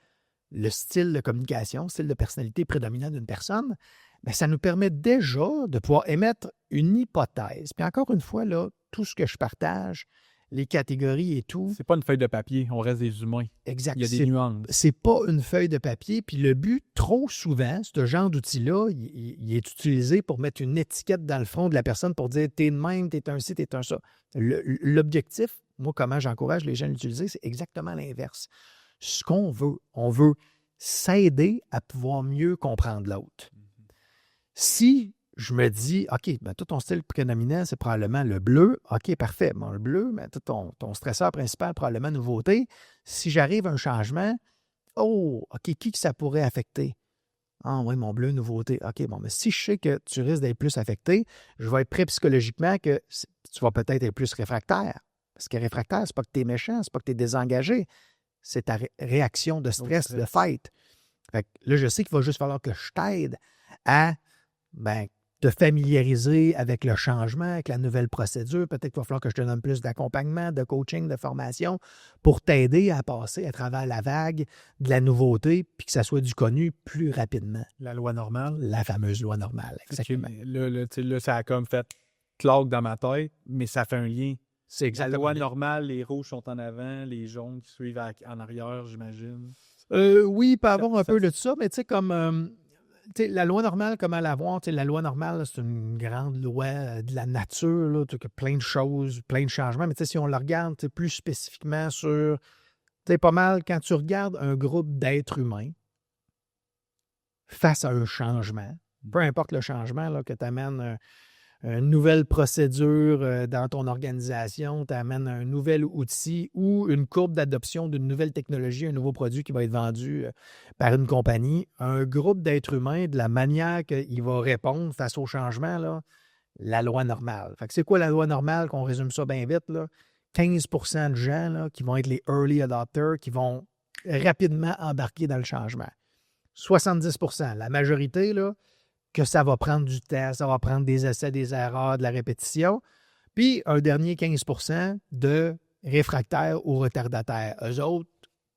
le style de communication, style de personnalité prédominant d'une personne, bien, ça nous permet déjà de pouvoir émettre une hypothèse. Puis encore une fois, là, tout ce que je partage, les catégories et tout. C'est pas une feuille de papier, on reste des humains. Exact. Il y a des nuances. C'est pas une feuille de papier. Puis le but, trop souvent, ce genre d'outil-là, il est utilisé pour mettre une étiquette dans le front de la personne pour dire t'es de même, t'es un ci, t'es un ça. L'objectif, moi, comment j'encourage les gens à l'utiliser, c'est exactement l'inverse. Ce qu'on veut, on veut s'aider à pouvoir mieux comprendre l'autre. Si je me dis, OK, ben, tout ton style prédominant, c'est probablement le bleu. OK, parfait. Bon, le bleu, ben, tout ton stresseur principal, probablement nouveauté. Si j'arrive à un changement, oh, OK, qui que ça pourrait affecter? Ah oui, mon bleu, nouveauté. OK, bon, mais si je sais que tu risques d'être plus affecté, je vais être prêt psychologiquement que tu vas peut-être être plus réfractaire. Parce que réfractaire, c'est pas que tu es méchant, c'est pas que tu es désengagé. C'est ta réaction de stress, de fight. Fait que là, je sais qu'il va juste falloir que je t'aide à te familiariser avec le changement, avec la nouvelle procédure. Peut-être qu'il va falloir que je te donne plus d'accompagnement, de coaching, de formation pour t'aider à passer à travers la vague de la nouveauté puis que ça soit du connu plus rapidement. La loi normale. La fameuse loi normale, exactement. Là, ça a comme fait claque dans ma tête, mais ça fait un lien. C'est exactement La loi normale, les rouges sont en avant, les jaunes qui suivent en arrière, j'imagine. Oui, il peut y avoir un peu de ça, mais tu sais, comme... la loi normale, comment la voir? La loi normale, là, c'est une grande loi de la nature, là, plein de choses, plein de changements. Mais si on la regarde plus spécifiquement sur... pas mal, quand tu regardes un groupe d'êtres humains face à un changement, peu importe le changement, là, que tu amènes une nouvelle procédure dans ton organisation, tu amènes un nouvel outil ou une courbe d'adoption d'une nouvelle technologie, un nouveau produit qui va être vendu par une compagnie, un groupe d'êtres humains, de la manière qu'il va répondre face au changement, là, la loi normale. Fait que c'est quoi la loi normale, qu'on résume ça bien vite, là? 15% de gens là, qui vont être les early adopters, qui vont rapidement embarquer dans le changement. 70%, la majorité, là, que ça va prendre du temps, ça va prendre des essais, des erreurs, de la répétition. Puis un dernier 15% de réfractaires ou retardataires. Eux autres,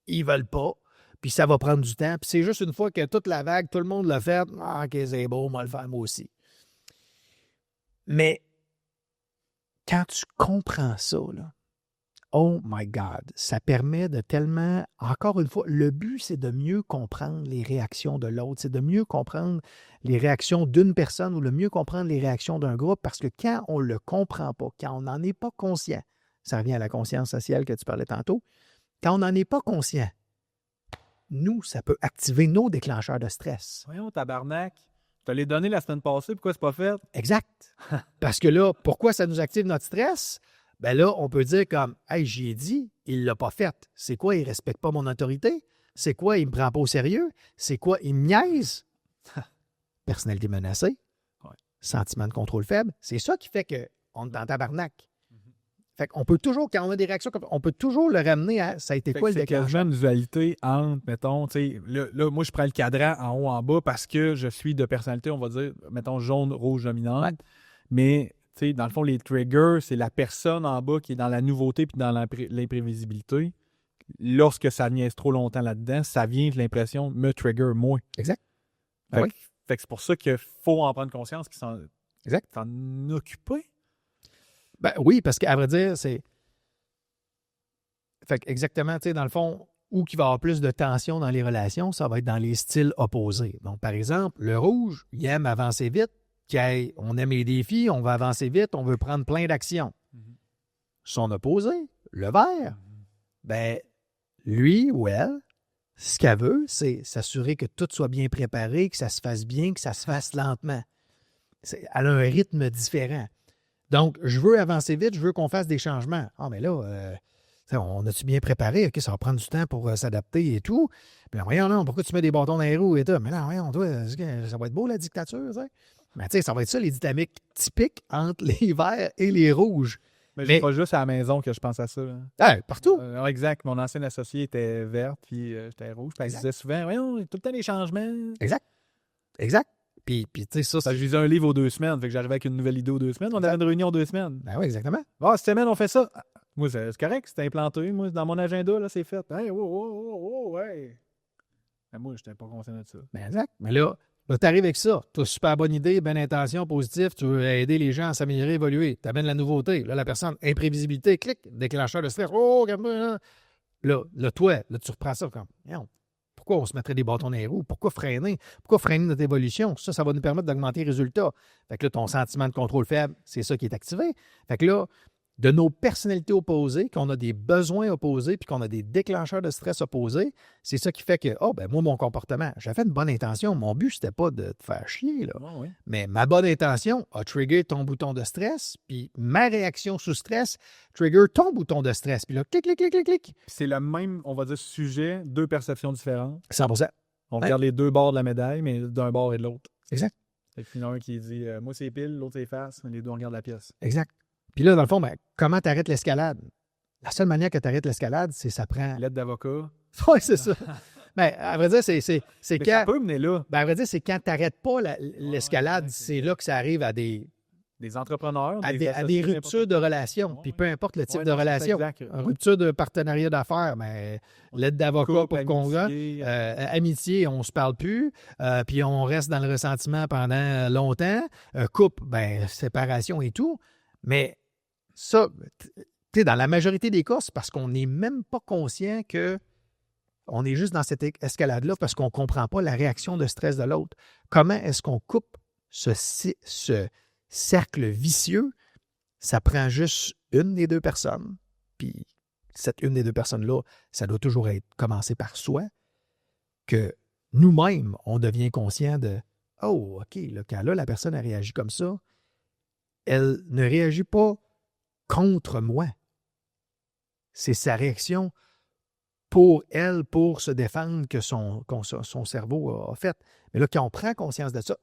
ils veulent pas. Puis ça va prendre du temps. Puis c'est juste une fois que toute la vague, tout le monde l'a fait. Ah, OK, c'est beau, moi le faire moi aussi. Mais quand tu comprends ça, là, oh my God, ça permet de tellement, encore une fois, le but, c'est de mieux comprendre les réactions de l'autre, c'est de mieux comprendre les réactions d'une personne ou de mieux comprendre les réactions d'un groupe, parce que quand on ne le comprend pas, quand on n'en est pas conscient, ça revient à la conscience sociale que tu parlais tantôt, quand on n'en est pas conscient, nous, ça peut activer nos déclencheurs de stress. Voyons, tabarnak. Je te l'ai donné la semaine passée, pourquoi c'est pas fait? Exact. Parce que là, pourquoi ça nous active notre stress? Ben là, on peut dire comme « Hey, j'y ai dit, il ne l'a pas fait. C'est quoi, il ne respecte pas mon autorité? C'est quoi, il ne me prend pas au sérieux? C'est quoi, il me niaise? » Personnalité menacée, sentiment de contrôle faible, c'est ça qui fait qu'on est dans tabarnak. Fait qu'on peut toujours, quand on a des réactions, on peut toujours le ramener à ça a été quoi le déclencheur? C'est quasiment une dualité entre, mettons, tu sais, là, moi, je prends le cadran en haut, en bas parce que je suis de personnalité, on va dire, mettons, jaune, rouge, dominante. Ouais. Mais, tu sais, dans le fond, les triggers, c'est la personne en bas qui est dans la nouveauté puis dans l'imprévisibilité. Lorsque ça niaise trop longtemps là-dedans, ça vient de l'impression de me trigger moins. Exact. Fait que c'est pour ça qu'il faut en prendre conscience puis s'en occuper. Ben oui, parce qu'à vrai dire, c'est... Fait que exactement, tu sais, dans le fond, où il va y avoir plus de tension dans les relations, ça va être dans les styles opposés. Donc, par exemple, le rouge, il aime avancer vite, on aime les défis, on va avancer vite, on veut prendre plein d'actions. Son opposé, le vert, ben lui ou elle, ce qu'elle veut, c'est s'assurer que tout soit bien préparé, que ça se fasse bien, que ça se fasse lentement. Elle a un rythme différent. Donc, je veux avancer vite, je veux qu'on fasse des changements. Ah, mais là, on a-tu bien préparé? OK, ça va prendre du temps pour s'adapter et tout. Puis là, voyons, non, pourquoi tu mets des bâtons dans les roues et tout? Mais là, voyons, toi, ça va être beau, la dictature, tu sais. Mais tu sais, ça va être ça, les dynamiques typiques entre les verts et les rouges. Mais c'est pas juste à la maison que je pense à ça. Ah, partout. Exact. Mon ancienne associée était verte, puis j'étais rouge. Puis elle disait souvent, voyons, tout le temps des changements. Exact. Puis tu sais, ça, je lisais un livre aux 2 semaines, fait que j'arrivais avec une nouvelle idée aux 2 semaines. On avait une réunion aux 2 semaines. Ben oui, exactement. Cette semaine, on fait ça. Moi, c'est correct, c'est implanté. Moi, dans mon agenda, là, c'est fait. Hey, ouais. Mais moi, je n'étais pas conscient de ça. Ben exact. Mais là tu arrives avec ça. Tu as super bonne idée, bonne intention, positif. Tu veux aider les gens à s'améliorer, évoluer. Tu amènes la nouveauté. Là, la personne, imprévisibilité, clic, déclencheur de stress. Oh, regarde-moi. Là, toi, tu reprends ça comme, pourquoi on se mettrait des bâtons dans les roues? Pourquoi freiner? Pourquoi freiner notre évolution? Ça va nous permettre d'augmenter les résultats. Fait que là, ton sentiment de contrôle faible, c'est ça qui est activé. Fait que là, de nos personnalités opposées, qu'on a des besoins opposés, puis qu'on a des déclencheurs de stress opposés, c'est ça qui fait que, moi, mon comportement, j'avais une bonne intention. Mon but, c'était pas de te faire chier, là. Oh, oui. Mais ma bonne intention a trigger ton bouton de stress, puis ma réaction sous stress trigger ton bouton de stress. Puis là, clic. C'est le même, on va dire, sujet, 2 perceptions différentes. 100%. On regarde les 2 bords de la médaille, mais d'un bord et de l'autre. Exact. Et puis il y en a un qui dit, moi, c'est pile, l'autre, c'est face. Les 2, on regarde la pièce. Exact. Puis là, dans le fond, comment tu arrêtes l'escalade? La seule manière que tu arrêtes l'escalade, c'est ça prend... L'aide d'avocat. Oui, c'est ça. Mais à vrai dire, c'est quand... Ça peut mener là. À vrai dire, c'est quand tu n'arrêtes pas l'escalade, c'est là que ça arrive à des entrepreneurs. À des ruptures de relations. Puis peu importe le type de relation. Rupture de partenariat d'affaires, mais l'aide d'avocat pour qu'on gagne. Amitié, on ne se parle plus. Puis on reste dans le ressentiment pendant longtemps. Couple, séparation et tout. Mais ça, tu sais, dans la majorité des cas, c'est parce qu'on n'est même pas conscient que on est juste dans cette escalade-là parce qu'on ne comprend pas la réaction de stress de l'autre. Comment est-ce qu'on coupe ce cercle vicieux? Ça prend juste une des 2 personnes. Puis cette une des 2 personnes-là, ça doit toujours être commencé par soi, que nous-mêmes, on devient conscient de « Oh, OK, là, quand là, la personne a réagi comme ça, elle ne réagit pas contre moi. C'est sa réaction pour elle, pour se défendre que son cerveau a fait. Mais là, quand on prend conscience de ça,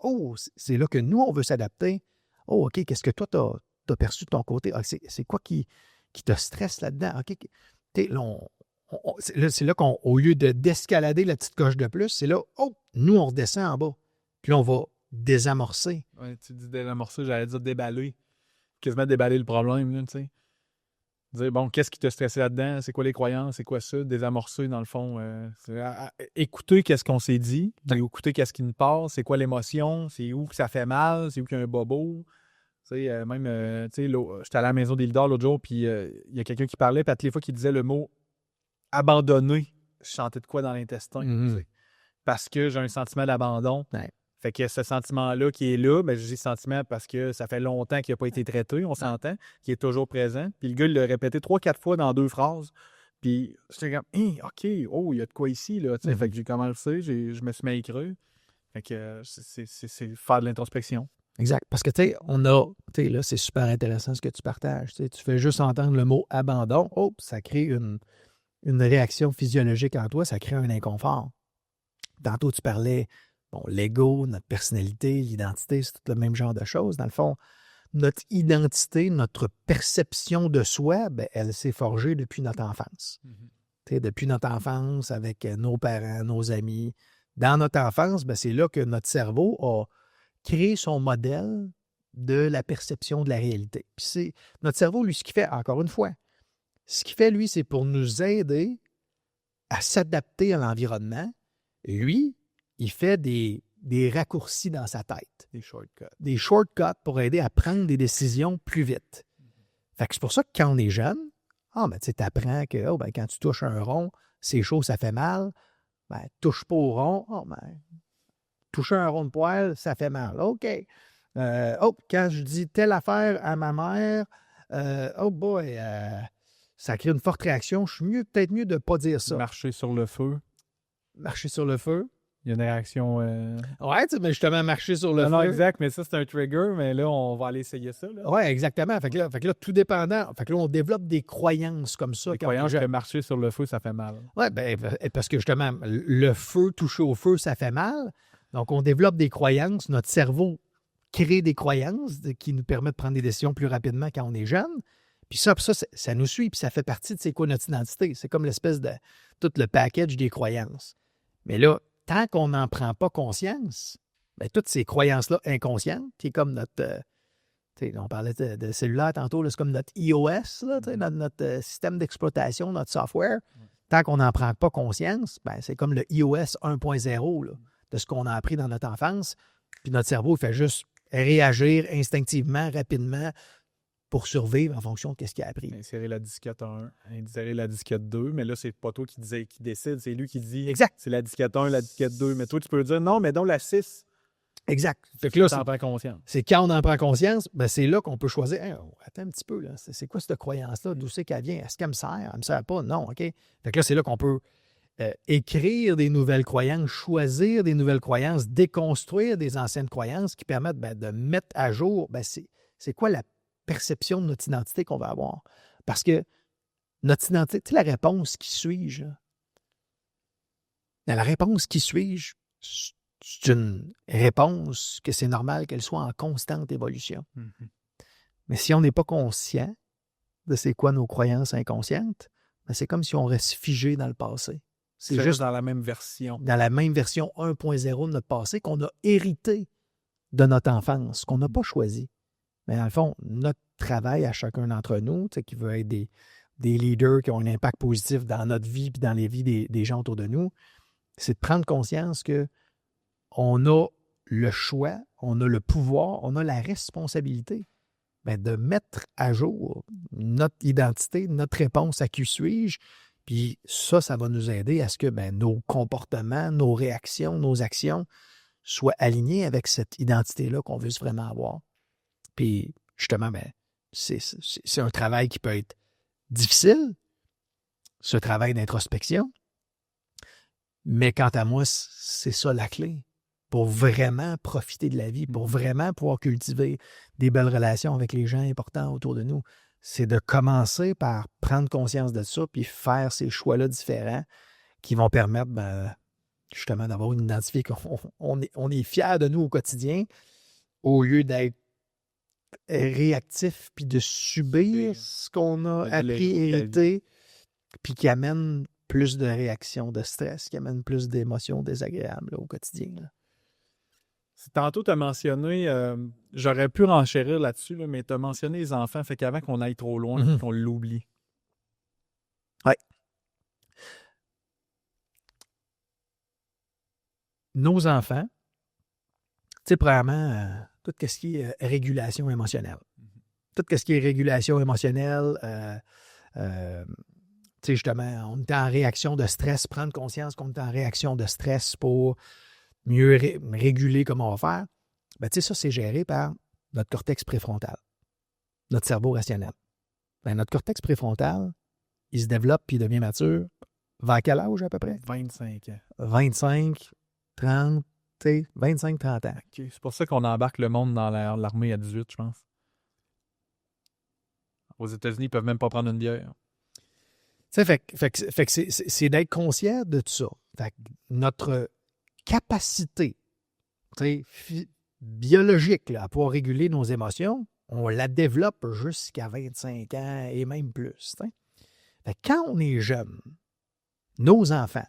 c'est là que nous, on veut s'adapter. Oh, OK, qu'est-ce que toi, tu as perçu de ton côté? C'est quoi qui te stresse là-dedans? OK, là, c'est là qu'au lieu d'escalader la petite coche de plus, c'est là, nous, on redescend en bas. Puis là, on va désamorcer. Ouais, tu dis désamorcer, j'allais dire déballer. Quasiment déballer le problème, là, tu sais. Dire, bon, qu'est-ce qui t'a stressé là-dedans? C'est quoi les croyances? C'est quoi ça? Désamorcer, dans le fond. Écouter qu'est-ce qu'on s'est dit. Écouter qu'est-ce qui nous passe. C'est quoi l'émotion? C'est où que ça fait mal? C'est où qu'il y a un bobo? Tu sais, même, tu sais, j'étais allé à la maison d'Ildor l'autre jour, puis il y a quelqu'un qui parlait, puis à toutes les fois qu'il disait le mot abandonné, je sentais de quoi dans l'intestin. Tu sais. Parce que j'ai un sentiment d'abandon. Ouais. Fait que ce sentiment-là qui est là, ben, j'ai le sentiment parce que ça fait longtemps qu'il n'a pas été traité, on s'entend, qu'il est toujours présent. Puis le gars, il l'a répété 3-4 fois dans 2 phrases. Puis j'étais comme, OK, il y a de quoi ici, là. Fait que j'ai commencé, je me suis mis à écrire. Fait que c'est faire de l'introspection. Exact. Parce que, tu sais, là, c'est super intéressant ce que tu partages. Tu fais juste entendre le mot abandon. Ça crée une réaction physiologique en toi, ça crée un inconfort. Tantôt, tu parlais, l'ego, notre personnalité, l'identité, c'est tout le même genre de choses. Dans le fond, notre identité, notre perception de soi, elle s'est forgée depuis notre enfance. Depuis notre enfance, avec nos parents, nos amis. Dans notre enfance, c'est là que notre cerveau a créé son modèle de la perception de la réalité. Puis c'est notre cerveau, lui, ce qu'il fait, encore une fois, ce qu'il fait, lui, c'est pour nous aider à s'adapter à l'environnement. Lui, il fait des raccourcis dans sa tête. Des shortcuts. Des shortcuts pour aider à prendre des décisions plus vite. Fait que c'est pour ça que quand on est jeune, tu apprends que quand tu touches un rond, c'est chaud, ça fait mal. Touche pas au rond. Toucher un rond de poêle, ça fait mal. OK. Quand je dis telle affaire à ma mère, ça crée une forte réaction. Je suis peut-être mieux de ne pas dire ça. Marcher sur le feu. Marcher sur le feu. Il y a une réaction. Ouais, mais justement, marcher sur le feu. Non, exact, mais ça, c'est un trigger, mais là, on va aller essayer ça. Oui, exactement. Fait que là, tout dépendant. Fait que là, on développe des croyances comme ça. Des croyances que marcher sur le feu, ça fait mal. Oui, parce que justement, le feu, toucher au feu, ça fait mal. Donc, on développe des croyances. Notre cerveau crée des croyances qui nous permettent de prendre des décisions plus rapidement quand on est jeune. Puis ça nous suit, puis ça fait partie de c'est quoi notre identité. C'est comme l'espèce de tout le package des croyances. Mais là, tant qu'on n'en prend pas conscience, toutes ces croyances-là inconscientes, qui est comme notre... on parlait de cellulaire tantôt, là, c'est comme notre iOS, là, notre système d'exploitation, notre software. Tant qu'on n'en prend pas conscience, c'est comme le iOS 1.0 là, de ce qu'on a appris dans notre enfance. Puis notre cerveau fait juste réagir instinctivement, rapidement, pour survivre en fonction de ce qu'il a appris. Insérer la disquette 1, insérer la disquette 2, mais là, c'est pas toi qui décide, c'est lui qui dit exact. C'est la disquette 1, la disquette 2. Mais toi, tu peux dire non, mais donc la 6. Exact. Fait que là, t'en prends conscience. C'est quand on en prend conscience, c'est là qu'on peut choisir. Attends un petit peu, là. C'est quoi cette croyance-là? D'où c'est qu'elle vient? Est-ce qu'elle me sert? Elle me sert pas? Non, OK. Fait que là, c'est là qu'on peut écrire des nouvelles croyances, choisir des nouvelles croyances, déconstruire des anciennes croyances qui permettent de mettre à jour c'est quoi la perception de notre identité qu'on va avoir. Parce que notre identité, tu sais, la réponse qui suis-je? La réponse qui suis-je, c'est une réponse que c'est normal qu'elle soit en constante évolution. Mm-hmm. Mais si on n'est pas conscient de c'est quoi nos croyances inconscientes, c'est comme si on reste figé dans le passé. C'est juste dans la même version. Dans la même version 1.0 de notre passé qu'on a hérité de notre enfance, qu'on n'a pas choisi. Mais dans le fond, notre travail à chacun d'entre nous, qui veut être des leaders qui ont un impact positif dans notre vie et dans les vies des gens autour de nous, c'est de prendre conscience qu'on a le choix, on a le pouvoir, on a la responsabilité de mettre à jour notre identité, notre réponse à qui suis-je. Puis ça va nous aider à ce que nos comportements, nos réactions, nos actions soient alignés avec cette identité-là qu'on veut vraiment avoir. Puis, justement, c'est un travail qui peut être difficile, ce travail d'introspection. Mais quant à moi, c'est ça la clé pour vraiment profiter de la vie, pour vraiment pouvoir cultiver des belles relations avec les gens importants autour de nous. C'est de commencer par prendre conscience de ça puis faire ces choix-là différents qui vont permettre justement d'avoir une identité qu'on est fier de nous au quotidien au lieu d'être réactif puis de subir ce qu'on a appris, hérité, puis qui amène plus de réactions de stress, qui amènent plus d'émotions désagréables là, au quotidien. Là. Tantôt, tu as mentionné, j'aurais pu renchérir là-dessus, là, mais tu as mentionné les enfants, fait qu'avant qu'on aille trop loin, qu'on l'oublie. Oui. Nos enfants, tu sais, premièrement, tout ce qui est régulation émotionnelle. Tout ce qui est régulation émotionnelle, tu sais, justement, on est en réaction de stress, prendre conscience qu'on est en réaction de stress pour mieux réguler comment on va faire. Ben, tu sais, ça, c'est géré par notre cortex préfrontal, notre cerveau rationnel. Ben, notre cortex préfrontal, il se développe puis il devient mature vers quel âge à peu près? 25 ans. 25, 30, tu sais, 25-30 ans. Okay. C'est pour ça qu'on embarque le monde dans l'armée à 18, je pense. Aux États-Unis, ils peuvent même pas prendre une bière. Tu sais, fait que c'est d'être conscient de tout ça. Fait que notre capacité biologique là, à pouvoir réguler nos émotions, on la développe jusqu'à 25 ans et même plus. Fait que quand on est jeune, nos enfants,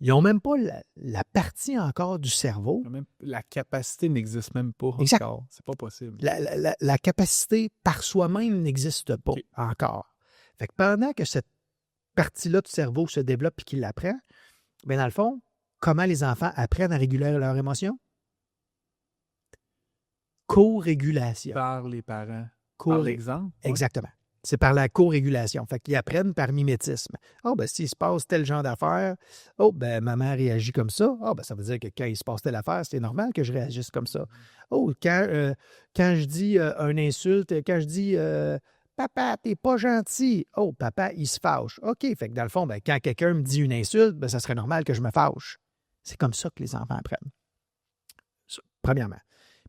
ils n'ont même pas la partie encore du cerveau. Même, la capacité n'existe même pas exact. Encore. C'est pas possible. La capacité par soi-même n'existe pas encore. Fait que pendant que cette partie-là du cerveau se développe et qu'il l'apprend, bien dans le fond, comment les enfants apprennent à réguler leurs émotions? Co-régulation. Par les parents. Par l'exemple. Exactement. C'est par la co-régulation. Fait qu'ils apprennent par mimétisme. Oh, ben s'il se passe tel genre d'affaires, oh, ben maman réagit comme ça. Oh, ben ça veut dire que quand il se passe telle affaire, c'est normal que je réagisse comme ça. Oh, quand je dis une insulte, quand je dis papa, t'es pas gentil. Oh, papa, il se fâche. OK. Fait que dans le fond, ben, quand quelqu'un me dit une insulte, ben, ça serait normal que je me fâche. C'est comme ça que les enfants apprennent. Premièrement.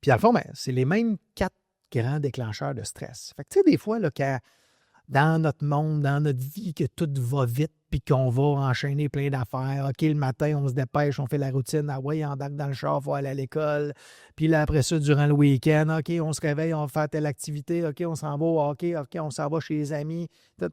Puis dans le fond, ben, c'est les mêmes 4 grands déclencheurs de stress. Fait que tu sais, des fois, là, quand dans notre monde, dans notre vie, que tout va vite, puis qu'on va enchaîner plein d'affaires. OK, le matin, on se dépêche, on fait la routine. Ah ouais, on embarque dans le char, il faut aller à l'école. Puis là, après ça, durant le week-end, OK, on se réveille, on va faire telle activité. OK, on s'en va au hockey. OK, on s'en va chez les amis. Tout.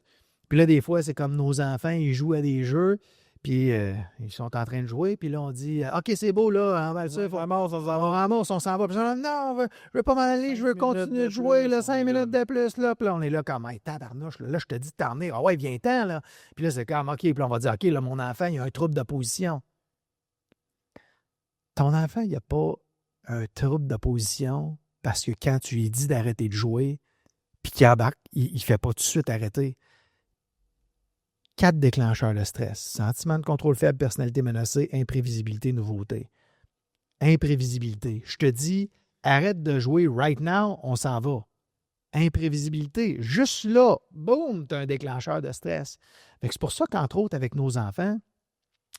Puis là, des fois, c'est comme nos enfants, ils jouent à des jeux. Puis ils sont en train de jouer, puis là, on dit « OK, c'est beau, là, on va on ramasse, on s'en va. » Puis non, je veux pas m'en aller, je veux continuer de jouer, là, 5 minutes de plus, là. Puis là, on est là comme hey, « tabarnouche, là, je te dis de t'en venir. Ah ouais, viens-t'en, là. » Puis là, c'est comme « OK, puis là, on va dire « OK, là, mon enfant, il a un trouble d'opposition. » Ton enfant, il n'a pas un trouble d'opposition parce que quand tu lui dis d'arrêter de jouer, puis qu'il embarque, il ne fait pas tout de suite arrêter. 4 déclencheurs de stress. Sentiment de contrôle faible, personnalité menacée, imprévisibilité, nouveauté. Imprévisibilité. Je te dis, arrête de jouer right now, on s'en va. Imprévisibilité. Juste là, boum, tu as un déclencheur de stress. C'est pour ça qu'entre autres, avec nos enfants,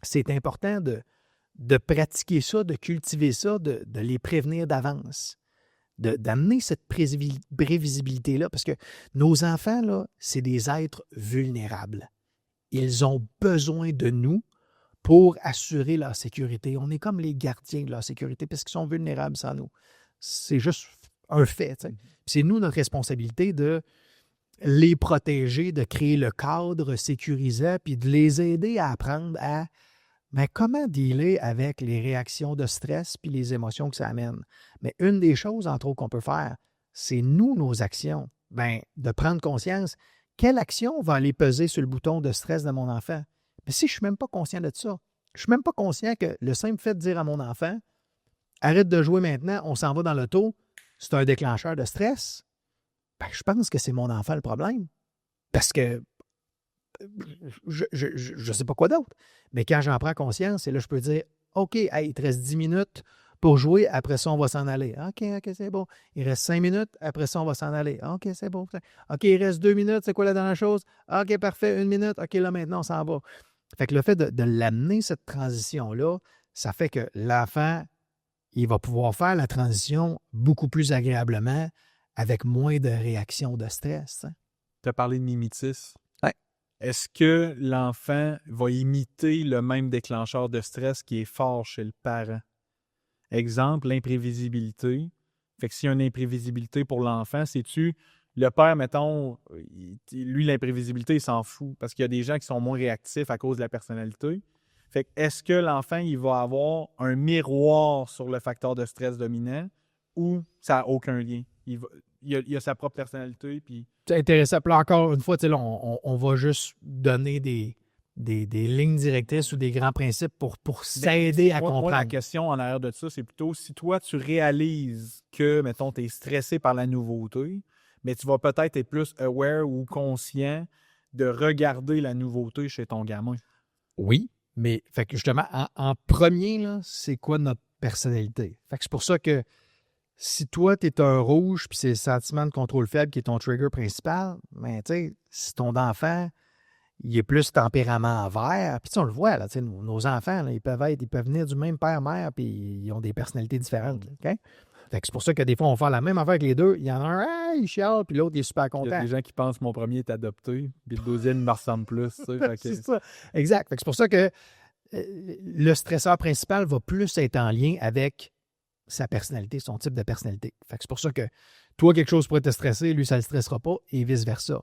c'est important de pratiquer ça, de cultiver ça, de les prévenir d'avance. D'amener cette prévisibilité-là. Parce que nos enfants, là, c'est des êtres vulnérables. Ils ont besoin de nous pour assurer leur sécurité. On est comme les gardiens de leur sécurité parce qu'ils sont vulnérables sans nous. C'est juste un fait. T'sais. C'est nous, notre responsabilité de les protéger, de créer le cadre sécurisant puis de les aider à apprendre à mais comment dealer avec les réactions de stress puis les émotions que ça amène. Mais une des choses, entre autres, qu'on peut faire, c'est nous, nos actions. Bien, de prendre conscience quelle action va aller peser sur le bouton de stress de mon enfant? Mais si je ne suis même pas conscient de ça, je ne suis même pas conscient que le simple fait de dire à mon enfant « Arrête de jouer maintenant, on s'en va dans l'auto », c'est un déclencheur de stress, ben, je pense que c'est mon enfant le problème. Parce que je ne sais pas quoi d'autre. Mais quand j'en prends conscience, c'est là que je peux dire « OK, hey, il te reste 10 minutes pour jouer, après ça, on va s'en aller. » OK, c'est bon. Il reste 5 minutes, après ça, on va s'en aller. OK, c'est bon. OK, il reste 2 minutes, c'est quoi la dernière chose? OK, parfait, 1 minute. OK, là, maintenant, on s'en va. Fait que le fait de l'amener, cette transition-là, ça fait que l'enfant, il va pouvoir faire la transition beaucoup plus agréablement avec moins de réactions de stress. Hein. Tu as parlé de mimétisme. Ouais. Est-ce que l'enfant va imiter le même déclencheur de stress qui est fort chez le parent? Exemple, l'imprévisibilité. Fait que s'il y a une imprévisibilité pour l'enfant, c'est-tu Le père, mettons, lui, l'imprévisibilité, il s'en fout parce qu'il y a des gens qui sont moins réactifs à cause de la personnalité. Fait que est-ce que l'enfant, il va avoir un miroir sur le facteur de stress dominant ou ça n'a aucun lien? Il a sa propre personnalité. Puis... C'est intéressant. Puis là, encore une fois, là, on va juste donner des lignes directrices ou des grands principes pour s'aider à comprendre. Moi, la question en arrière de ça, c'est plutôt si toi, tu réalises que, mettons, tu es stressé par la nouveauté, mais tu vas peut-être être plus aware ou conscient de regarder la nouveauté chez ton gamin. Oui, mais fait que justement, en premier, là, c'est quoi notre personnalité? Fait que c'est pour ça que si toi, tu es un rouge, puis c'est le sentiment de contrôle faible qui est ton trigger principal, ben, tu sais, si ton enfant, il est plus tempérament vert, puis on le voit, là, nos enfants, là, ils peuvent venir du même père-mère, puis ils ont des personnalités différentes. OK? Fait que c'est pour ça que des fois, on va faire la même affaire avec les deux. Il y en a un, il chiale, puis l'autre, il est super content. Il y a des gens qui pensent que mon premier est adopté, puis le deuxième me ressemble plus. C'est ça. Exact. Fait que c'est pour ça que le stresseur principal va plus être en lien avec sa personnalité, son type de personnalité. Fait que c'est pour ça que toi, quelque chose pourrait te stresser, lui, ça ne le stressera pas, et vice-versa.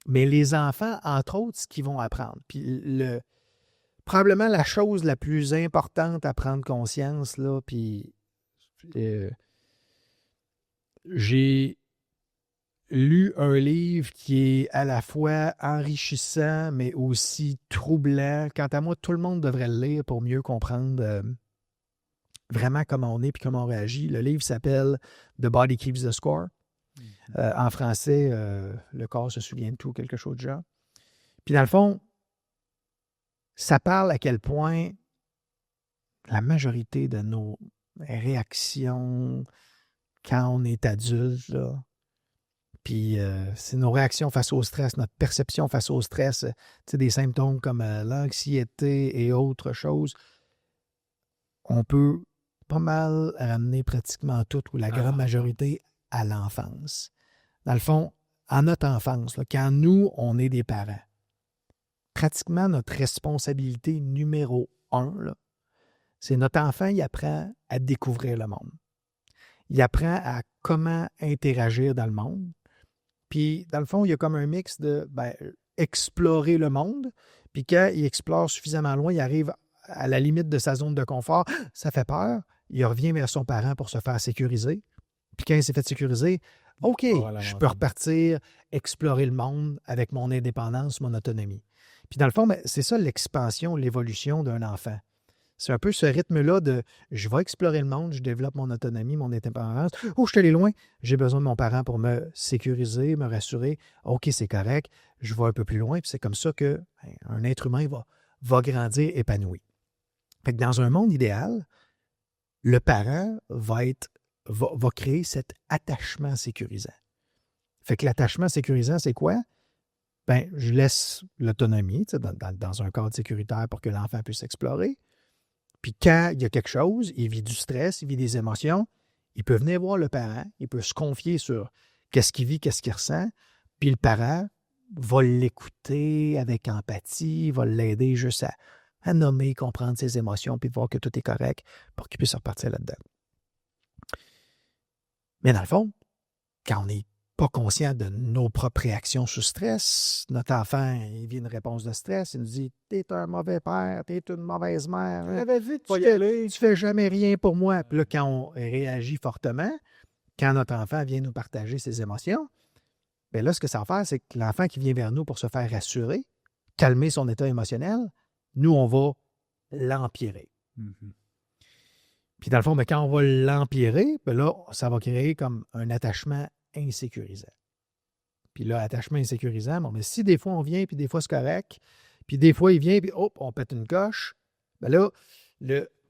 Mais les enfants, entre autres, ce qu'ils vont apprendre. Puis probablement la chose la plus importante à prendre conscience, là, puis j'ai lu un livre qui est à la fois enrichissant, mais aussi troublant. Quant à moi, tout le monde devrait le lire pour mieux comprendre vraiment comment on est et comment on réagit. Le livre s'appelle « The Body Keeps the Score ». En français, le corps se souvient de tout, quelque chose de genre. Puis dans le fond, ça parle à quel point la majorité de nos réactions quand on est adulte, là, puis c'est nos réactions face au stress, notre perception face au stress, des symptômes comme l'anxiété et autres choses, on peut pas mal ramener pratiquement tout ou la grande majorité à l'enfance. Dans le fond, en notre enfance, là, quand nous, on est des parents, pratiquement notre responsabilité numéro 1, là, c'est notre enfant, il apprend à découvrir le monde. Il apprend à comment interagir dans le monde. Puis, dans le fond, il y a comme un mix de explorer le monde. Puis quand il explore suffisamment loin, il arrive à la limite de sa zone de confort. Ça fait peur. Il revient vers son parent pour se faire sécuriser. Puis quand il s'est fait sécuriser, OK, je peux repartir, explorer le monde avec mon indépendance, mon autonomie. Puis dans le fond, c'est ça l'expansion, l'évolution d'un enfant. C'est un peu ce rythme-là de je vais explorer le monde, je développe mon autonomie, mon indépendance. Oh, je suis allé loin, j'ai besoin de mon parent pour me sécuriser, me rassurer. OK, c'est correct, je vais un peu plus loin. Puis c'est comme ça qu'un être humain va grandir épanoui. Fait que dans un monde idéal, le parent va créer cet attachement sécurisant. Fait que l'attachement sécurisant, c'est quoi? Je laisse l'autonomie dans un cadre sécuritaire pour que l'enfant puisse explorer. Puis quand il y a quelque chose, il vit du stress, il vit des émotions, il peut venir voir le parent, il peut se confier sur qu'est-ce qu'il vit, qu'est-ce qu'il ressent, puis le parent va l'écouter avec empathie, va l'aider juste à nommer, comprendre ses émotions, puis voir que tout est correct pour qu'il puisse repartir là-dedans. Mais dans le fond, quand on n'est pas conscient de nos propres réactions sous stress, notre enfant, il vit une réponse de stress, il nous dit « T'es un mauvais père, t'es une mauvaise mère, tu fais jamais rien pour moi. » Puis là, quand on réagit fortement, quand notre enfant vient nous partager ses émotions, bien là, ce que ça va faire, c'est que l'enfant qui vient vers nous pour se faire rassurer, calmer son état émotionnel, nous, on va l'empirer. Mm-hmm. Puis dans le fond, quand on va l'empirer, là, ça va créer comme un attachement insécurisant. Puis là, attachement insécurisant, mais si des fois on vient, puis des fois c'est correct, puis des fois il vient, puis hop, on pète une coche, là,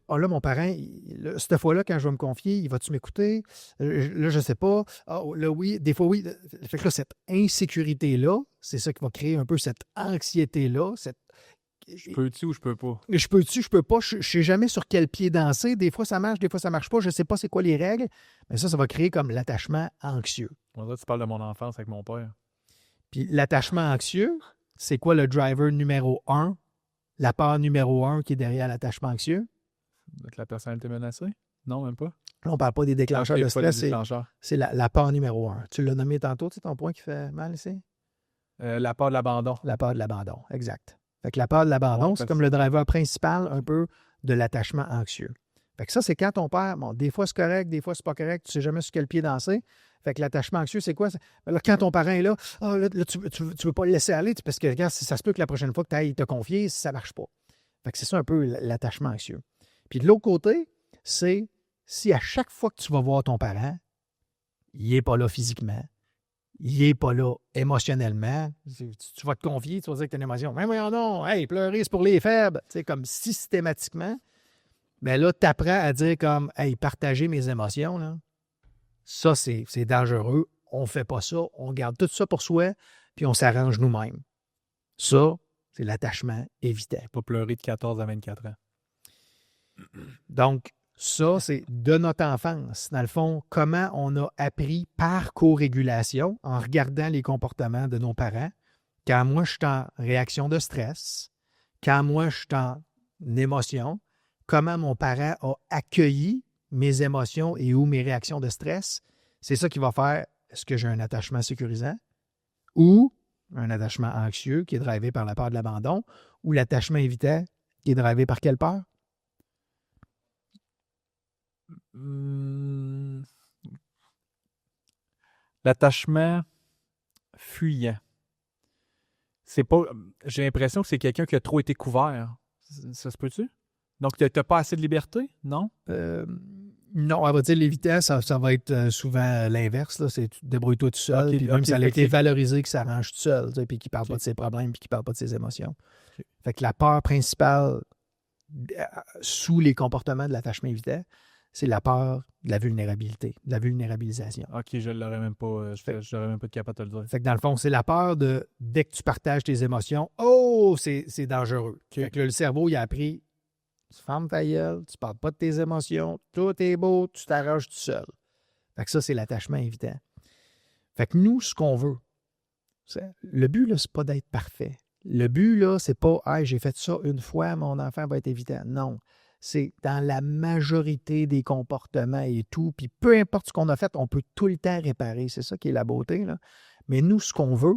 mon parent, cette fois-là, quand je vais me confier, il va-tu m'écouter? Là, je ne sais pas. Là, oui, des fois, oui. Fait que là, cette insécurité-là, c'est ça qui va créer un peu cette anxiété-là, je peux-tu ou je peux pas? Je peux-tu, je peux pas. Je ne sais jamais sur quel pied danser. Des fois, ça marche, des fois, ça marche pas. Je ne sais pas c'est quoi les règles. Mais ça va créer comme l'attachement anxieux. On dirait que tu parles de mon enfance avec mon père. Puis l'attachement anxieux, c'est quoi le driver numéro 1? La part numéro 1 qui est derrière l'attachement anxieux? Avec la personnalité menacée? Non, même pas. Là, on ne parle pas des déclencheurs de stress, c'est la peur numéro 1. Tu l'as nommé tantôt, tu sais, ton point qui fait mal ici? La peur de l'abandon. La peur de l'abandon, exact. Fait que la peur de l'abandon, c'est comme le driver principal un peu de l'attachement anxieux. Fait que ça, c'est quand ton père, bon, des fois c'est correct, des fois c'est pas correct, tu ne sais jamais sur quel pied danser. Fait que l'attachement anxieux, c'est quoi? Là, quand ton parent est là, tu veux pas le laisser aller, parce que regarde, ça se peut que la prochaine fois que tu ailles te confier, ça ne marche pas. Fait que c'est ça un peu l'attachement anxieux. Puis de l'autre côté, c'est si à chaque fois que tu vas voir ton parent, il n'est pas là physiquement, il n'est pas là émotionnellement, tu vas te confier, tu vas dire que tu as une émotion. Mais voyons non, hey, pleurer, c'est pour les faibles. Tu sais, comme systématiquement. Mais là, tu apprends à dire comme, hey, partager mes émotions, là, ça, c'est dangereux. On ne fait pas ça. On garde tout ça pour soi, puis on s'arrange nous-mêmes. Ça, c'est l'attachement évitant. Pas pleurer de 14 à 24 ans. Donc, ça, c'est de notre enfance. Dans le fond, comment on a appris par co-régulation en regardant les comportements de nos parents. Quand moi, je suis en réaction de stress, quand moi, je suis en émotion, comment mon parent a accueilli mes émotions et ou mes réactions de stress, c'est ça qui va faire est-ce que j'ai un attachement sécurisant ou un attachement anxieux qui est drivé par la peur de l'abandon ou l'attachement évitant qui est drivé par quelle peur? L'attachement fuyant. C'est pas. J'ai l'impression que c'est quelqu'un qui a trop été couvert. Ça se peut-tu? Donc, tu n'as pas assez de liberté, non? Non, à vrai dire, l'évitant, ça va être souvent l'inverse. Là. C'est débrouille-toi tout seul. Okay, puis même ça a été valorisé qu'il s'arrange tout seul, puis qu'il ne parle pas de ses problèmes, puis qu'il ne parle pas de ses émotions. Fait que la peur principale sous les comportements de l'attachement évitant, c'est la peur de la vulnérabilité, de la vulnérabilisation. OK, je ne l'aurais même pas. Je n'aurais même pas de capable de te le dire. Fait que dans le fond, c'est la peur de dès que tu partages tes émotions, oh, c'est dangereux. Okay. Fait que là, le cerveau, il a appris. Tu fermes ta gueule, tu ne parles pas de tes émotions, tout est beau, tu t'arranges tout seul. Fait que ça, c'est l'attachement évitant. Fait que nous, ce qu'on veut, le but, là, c'est pas d'être parfait. Le but, là, c'est pas « Hey, j'ai fait ça une fois, mon enfant va être évitant ». Non. C'est dans la majorité des comportements et tout. Puis peu importe ce qu'on a fait, on peut tout le temps réparer. C'est ça qui est la beauté, là. Mais nous, ce qu'on veut,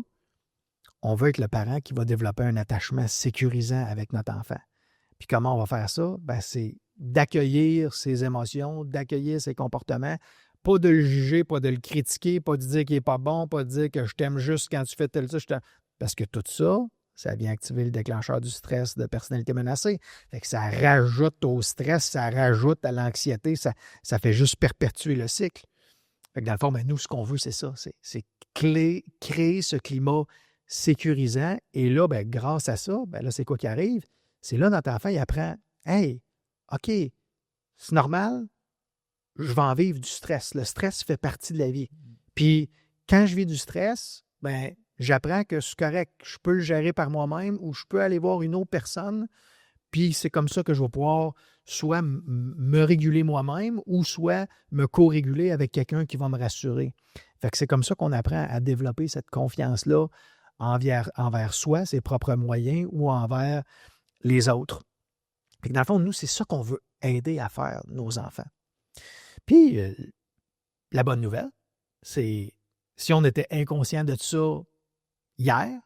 on veut être le parent qui va développer un attachement sécurisant avec notre enfant. Puis comment on va faire ça? Ben, c'est d'accueillir ses émotions, d'accueillir ses comportements, pas de le juger, pas de le critiquer, pas de dire qu'il n'est pas bon, pas de dire que je t'aime juste quand tu fais tel ça. Parce que tout ça, ça vient activer le déclencheur du stress de personnalité menacée. Fait que ça rajoute au stress, ça rajoute à l'anxiété, ça fait juste perpétuer le cycle. Fait que dans le fond, ben, nous, ce qu'on veut, c'est ça. C'est créer ce climat sécurisant. Et là, ben, grâce à ça, ben, là, c'est quoi qui arrive? C'est là, notre enfant, il apprend « Hey, OK, c'est normal, je vais en vivre du stress. Le stress fait partie de la vie. Puis, quand je vis du stress, ben, j'apprends que c'est correct. Je peux le gérer par moi-même ou je peux aller voir une autre personne. Puis, c'est comme ça que je vais pouvoir soit me réguler moi-même ou soit me co-réguler avec quelqu'un qui va me rassurer. Fait que c'est comme ça qu'on apprend à développer cette confiance-là envers soi, ses propres moyens ou envers les autres. Puis dans le fond, nous, c'est ça qu'on veut aider à faire, nos enfants. Puis, la bonne nouvelle, c'est si on était inconscient de ça hier,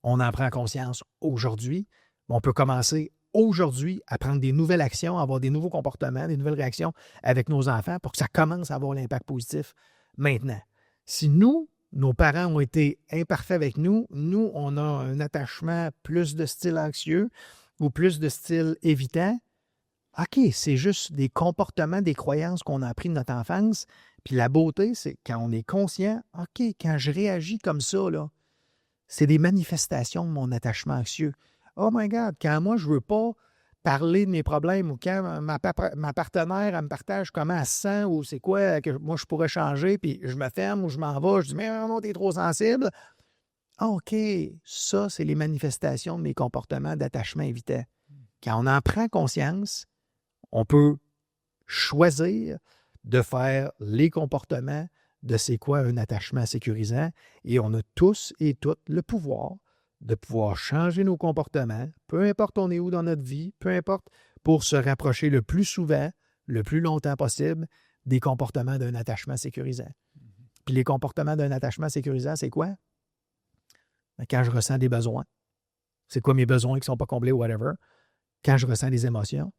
on en prend conscience aujourd'hui, on peut commencer aujourd'hui à prendre des nouvelles actions, à avoir des nouveaux comportements, des nouvelles réactions avec nos enfants pour que ça commence à avoir l'impact positif maintenant. Si nous, nos parents ont été imparfaits avec nous, on a un attachement plus de style anxieux, ou plus de style évitant, OK, c'est juste des comportements, des croyances qu'on a appris de notre enfance. Puis la beauté, c'est quand on est conscient, OK, quand je réagis comme ça, là, c'est des manifestations de mon attachement anxieux. Oh my God, quand moi, je ne veux pas parler de mes problèmes ou quand ma partenaire, elle me partage comment elle se sent ou c'est quoi que moi, je pourrais changer, puis je me ferme ou je m'en vais, je dis « Mais non, t'es trop sensible ». OK, ça, c'est les manifestations de mes comportements d'attachement évitant. Quand on en prend conscience, on peut choisir de faire les comportements de c'est quoi un attachement sécurisant et on a tous et toutes le pouvoir de pouvoir changer nos comportements, peu importe on est où dans notre vie, peu importe, pour se rapprocher le plus souvent, le plus longtemps possible des comportements d'un attachement sécurisant. Puis les comportements d'un attachement sécurisant, c'est quoi? Quand je ressens des besoins. C'est quoi mes besoins qui ne sont pas comblés ou whatever? Quand je ressens des émotions,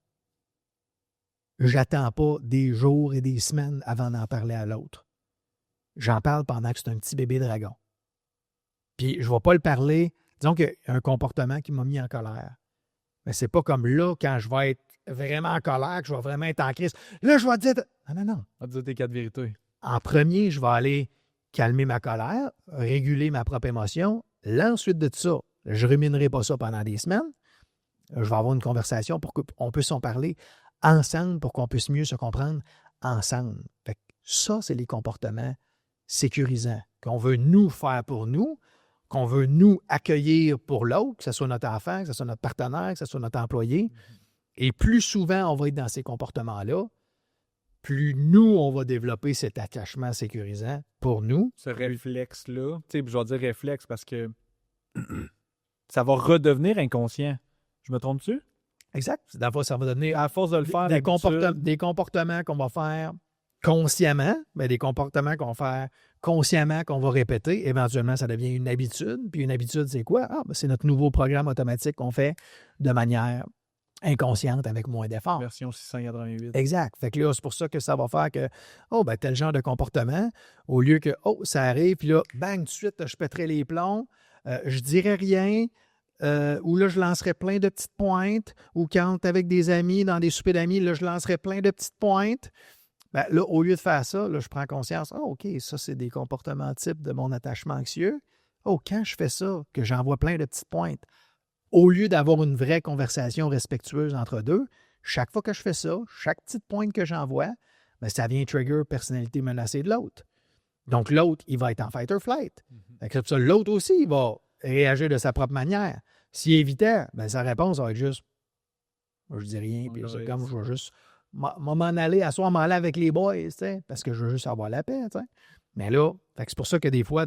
j'attends pas des jours et des semaines avant d'en parler à l'autre. J'en parle pendant que c'est un petit bébé dragon. Puis je ne vais pas le parler. Disons qu'il y a un comportement qui m'a mis en colère. Mais c'est pas comme là, quand je vais être vraiment en colère, que je vais vraiment être en crise. Là, je vais dire... Non. On va te dire tes 4 vérités. En premier, je vais aller calmer ma colère, réguler ma propre émotion. Là, ensuite de ça, je ne ruminerai pas ça pendant des semaines. Je vais avoir une conversation pour qu'on puisse en parler ensemble, pour qu'on puisse mieux se comprendre ensemble. Fait que ça, c'est les comportements sécurisants qu'on veut nous faire pour nous, qu'on veut nous accueillir pour l'autre, que ce soit notre enfant, que ce soit notre partenaire, que ce soit notre employé. Et plus souvent on va être dans ces comportements-là, plus nous, on va développer cet attachement sécurisant pour nous. Ce réflexe-là, tu sais, je vais dire réflexe parce que ça va redevenir inconscient. Je me trompe-tu? Exact. Dans le fond, ça va donner à force de le faire, des comportements qu'on va faire consciemment, mais des comportements qu'on va faire consciemment, qu'on va répéter. Éventuellement, ça devient une habitude. Puis une habitude, c'est quoi? C'est notre nouveau programme automatique qu'on fait de manière inconsciente avec moins d'efforts. Version 688. Exact. Fait que là, c'est pour ça que ça va faire que, tel genre de comportement, au lieu que, ça arrive, puis là, bang, tout de suite, je pèterai les plombs, je dirais rien, ou là, je lancerai plein de petites pointes, ou quand avec des amis, dans des soupers d'amis, là, je lancerai plein de petites pointes. Ben, là, au lieu de faire ça, là, je prends conscience, OK, ça, c'est des comportements types de mon attachement anxieux. Quand je fais ça, que j'envoie plein de petites pointes, au lieu d'avoir une vraie conversation respectueuse entre deux, chaque fois que je fais ça, chaque petite pointe que j'envoie, ben, ça vient trigger personnalité menacée de l'autre. Donc, l'autre, il va être en fight or flight. Fait ça, l'autre aussi, il va réagir de sa propre manière. S'il évitait, ben, sa réponse va être juste je dis rien, puis c'est comme je vais juste m'en aller, asseoir, m'en aller avec les boys, parce que je veux juste avoir la paix. T'sais. Mais là, c'est pour ça que des fois,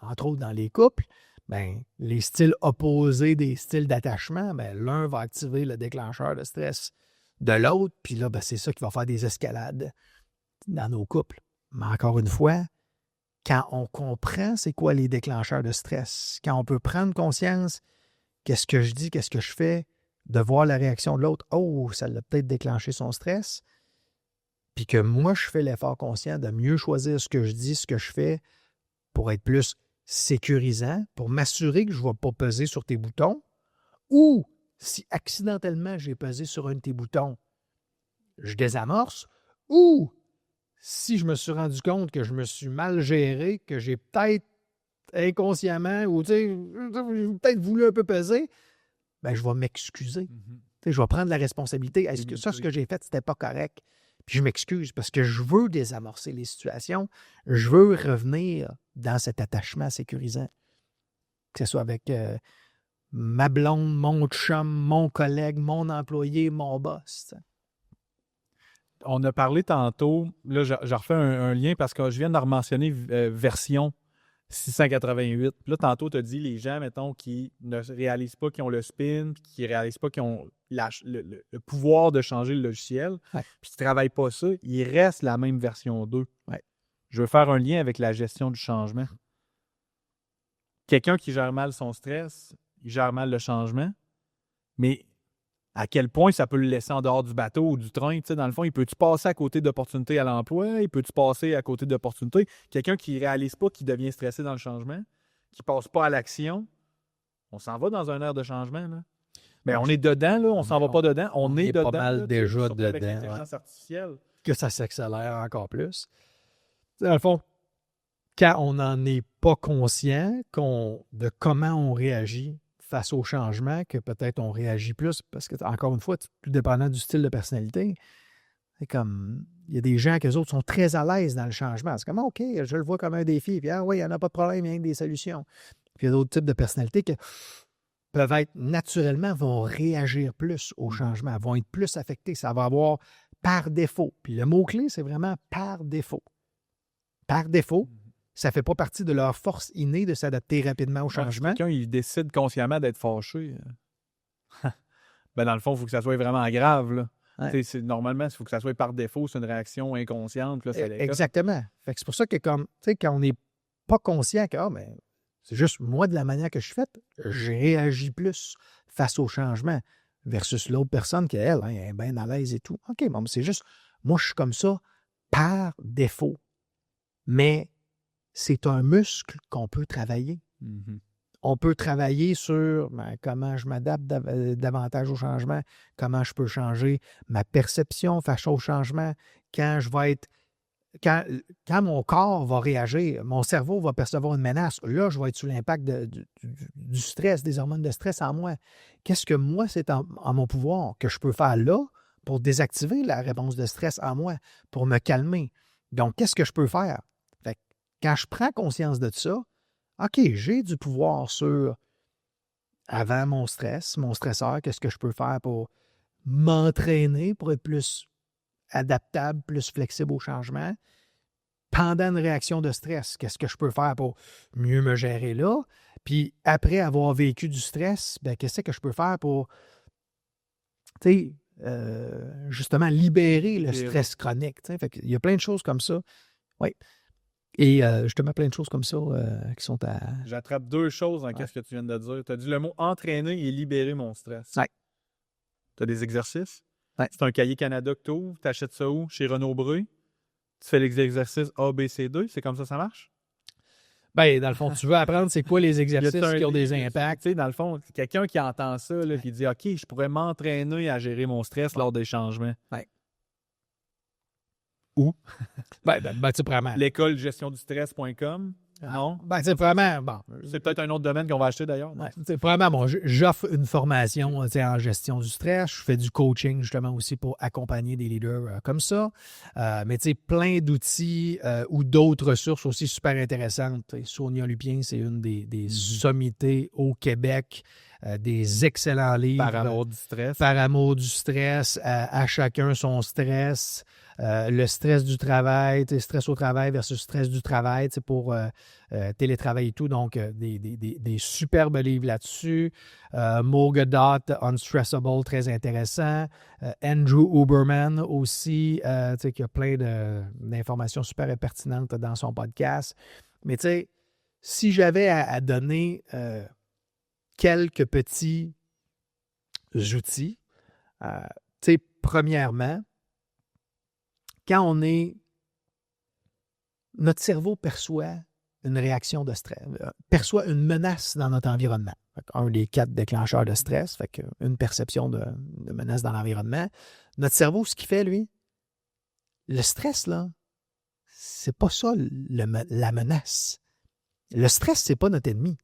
entre autres dans les couples, ben, les styles opposés des styles d'attachement, ben, l'un va activer le déclencheur de stress de l'autre, puis là, ben, c'est ça qui va faire des escalades dans nos couples. Mais encore une fois, quand on comprend c'est quoi les déclencheurs de stress, quand on peut prendre conscience, qu'est-ce que je dis, qu'est-ce que je fais, de voir la réaction de l'autre, ça l'a peut-être déclenché son stress, puis que moi, je fais l'effort conscient de mieux choisir ce que je dis, ce que je fais, pour être plus sécurisant, pour m'assurer que je ne vais pas peser sur tes boutons, ou si accidentellement j'ai pesé sur un de tes boutons, je désamorce, ou si je me suis rendu compte que je me suis mal géré, que j'ai peut-être inconsciemment, ou j'ai peut-être voulu un peu peser, ben, je vais m'excuser. Je vais prendre la responsabilité. Est-ce que ce que j'ai fait, c'était pas correct? Puis je m'excuse parce que je veux désamorcer les situations. Je veux revenir dans cet attachement sécurisant. Que ce soit avec ma blonde, mon chum, mon collègue, mon employé, mon boss. T'sais. On a parlé tantôt, là, je refais un lien parce que je viens de mentionner version 688. Puis là, tantôt, tu as dit les gens, mettons, qui ne réalisent pas qu'ils ont le spin, qui ne réalisent pas qu'ils ont le pouvoir de changer le logiciel, puis qui ne travaillent pas ça, il reste la même version 2. Ouais. Je veux faire un lien avec la gestion du changement. Quelqu'un qui gère mal son stress, il gère mal le changement, mais à quel point ça peut le laisser en dehors du bateau ou du train, tu sais, dans le fond, il peut-tu passer à côté d'opportunités à l'emploi, il peut-tu passer à côté d'opportunités. Quelqu'un qui ne réalise pas qu'il devient stressé dans le changement, qui ne passe pas à l'action, on s'en va dans un air de changement, là. Mais on est dedans, là, on s'en va pas dedans, on est dedans. Pas mal là, déjà dedans. Avec dedans. l'intelligence artificielle. Que ça s'accélère encore plus. Dans le fond, quand on n'en est pas conscient de comment on réagit face au changement, que peut-être on réagit plus, parce que, encore une fois, tout dépendant du style de personnalité, c'est comme, il y a des gens qui, eux autres, sont très à l'aise dans le changement. C'est comme, OK, je le vois comme un défi, puis oui, il n'y en a pas de problème, il y a des solutions. Puis il y a d'autres types de personnalités qui peuvent être, naturellement, vont réagir plus au changement, vont être plus affectés. Ça va avoir par défaut. Puis le mot-clé, c'est vraiment par défaut. Par défaut. Ça ne fait pas partie de leur force innée de s'adapter rapidement au changement. Si quelqu'un il décide consciemment d'être fâché, ben dans le fond, il faut que ça soit vraiment grave. Là. Ouais. Normalement, il faut que ça soit par défaut, c'est une réaction inconsciente. Là, Exactement. Fait que c'est pour ça que quand on n'est pas conscient que c'est juste moi, de la manière que je suis faite, je réagis plus face au changement versus l'autre personne qui, elle est bien à l'aise et tout. OK, bon, c'est juste, moi, je suis comme ça par défaut. Mais c'est un muscle qu'on peut travailler. Mm-hmm. On peut travailler sur comment je m'adapte davantage au changement, comment je peux changer ma perception face au changement, quand je vais être. Quand mon corps va réagir, mon cerveau va percevoir une menace, là, je vais être sous l'impact du stress, des hormones de stress en moi. Qu'est-ce que moi, c'est en mon pouvoir que je peux faire là pour désactiver la réponse de stress en moi, pour me calmer? Donc, qu'est-ce que je peux faire? Fait que, quand je prends conscience de ça, OK, j'ai du pouvoir sur, avant mon stress, mon stresseur, qu'est-ce que je peux faire pour m'entraîner, pour être plus adaptable, plus flexible au changement. Pendant une réaction de stress, qu'est-ce que je peux faire pour mieux me gérer là? Puis après avoir vécu du stress, qu'est-ce que je peux faire pour, justement, libérer le stress chronique? Fait qu'il y a plein de choses comme ça. Oui. Et justement, plein de choses comme ça qui sont à... J'attrape deux choses dans ce que tu viens de dire. Tu as dit le mot « entraîner » et « libérer mon stress ». Oui. Tu as des exercices? Ouais. C'est un cahier Canada que tu ouvres. Tu achètes ça où? Chez Renaud Bré. Tu fais les exercices A, B, C, 2. C'est comme ça marche? Bien, dans le fond, tu veux apprendre c'est quoi les exercices qui ont des impacts. Tu sais, dans le fond, quelqu'un qui entend ça, là, qui dit « OK, je pourrais m'entraîner à gérer mon stress lors des changements. Ouais. » Où? Tu vraiment. L'école gestiondustress.com. Non? C'est vraiment, bon. C'est peut-être un autre domaine qu'on va acheter d'ailleurs. C'est vraiment, bon, j'offre une formation en gestion du stress. Je fais du coaching justement aussi pour accompagner des leaders comme ça. Mais tu sais, plein d'outils ou d'autres ressources aussi super intéressantes. Sonia Lupien, c'est une des sommités au Québec. Des excellents livres. Par amour du stress. Par amour du stress. À chacun son stress. Le stress du travail, stress au travail versus stress du travail pour télétravail et tout. Donc, des superbes livres là-dessus. Mo Godot, Unstressable, très intéressant. Andrew Huberman aussi, qui a plein d'informations super pertinentes dans son podcast. Mais tu sais, si j'avais à donner quelques petits outils, premièrement, quand notre cerveau perçoit une réaction de stress, perçoit une menace dans notre environnement. Un des 4 déclencheurs de stress, fait une perception de menace dans l'environnement. Notre cerveau, ce qu'il fait, lui, le stress, là, c'est pas ça la menace. Le stress, c'est pas notre ennemi.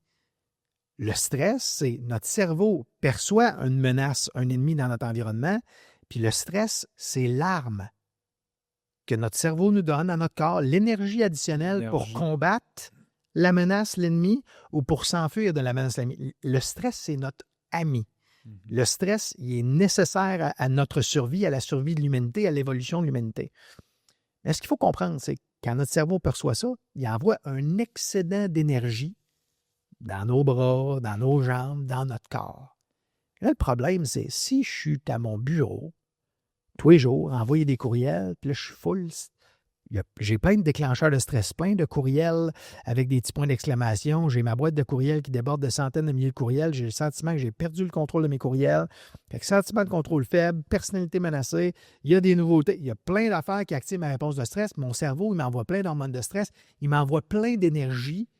Le stress, c'est notre cerveau perçoit une menace, un ennemi dans notre environnement, puis le stress, c'est l'arme que notre cerveau nous donne à notre corps, l'énergie additionnelle pour combattre la menace, l'ennemi, ou pour s'enfuir de la menace, l'ennemi. Le stress, c'est notre ami. Le stress, il est nécessaire à notre survie, à la survie de l'humanité, à l'évolution de l'humanité. Mais ce qu'il faut comprendre, c'est que quand notre cerveau perçoit ça, il envoie un excédent d'énergie dans nos bras, dans nos jambes, dans notre corps. Et là, le problème, c'est si je suis à mon bureau, tous les jours, envoyer des courriels, puis là, je suis full. J'ai plein de déclencheurs de stress, plein de courriels avec des petits points d'exclamation. J'ai ma boîte de courriels qui déborde de centaines de milliers de courriels. J'ai le sentiment que j'ai perdu le contrôle de mes courriels. Fait que sentiment de contrôle faible, personnalité menacée. Il y a des nouveautés. Il y a plein d'affaires qui activent ma réponse de stress. Mon cerveau, il m'envoie plein d'hormones de stress. Il m'envoie plein d'énergie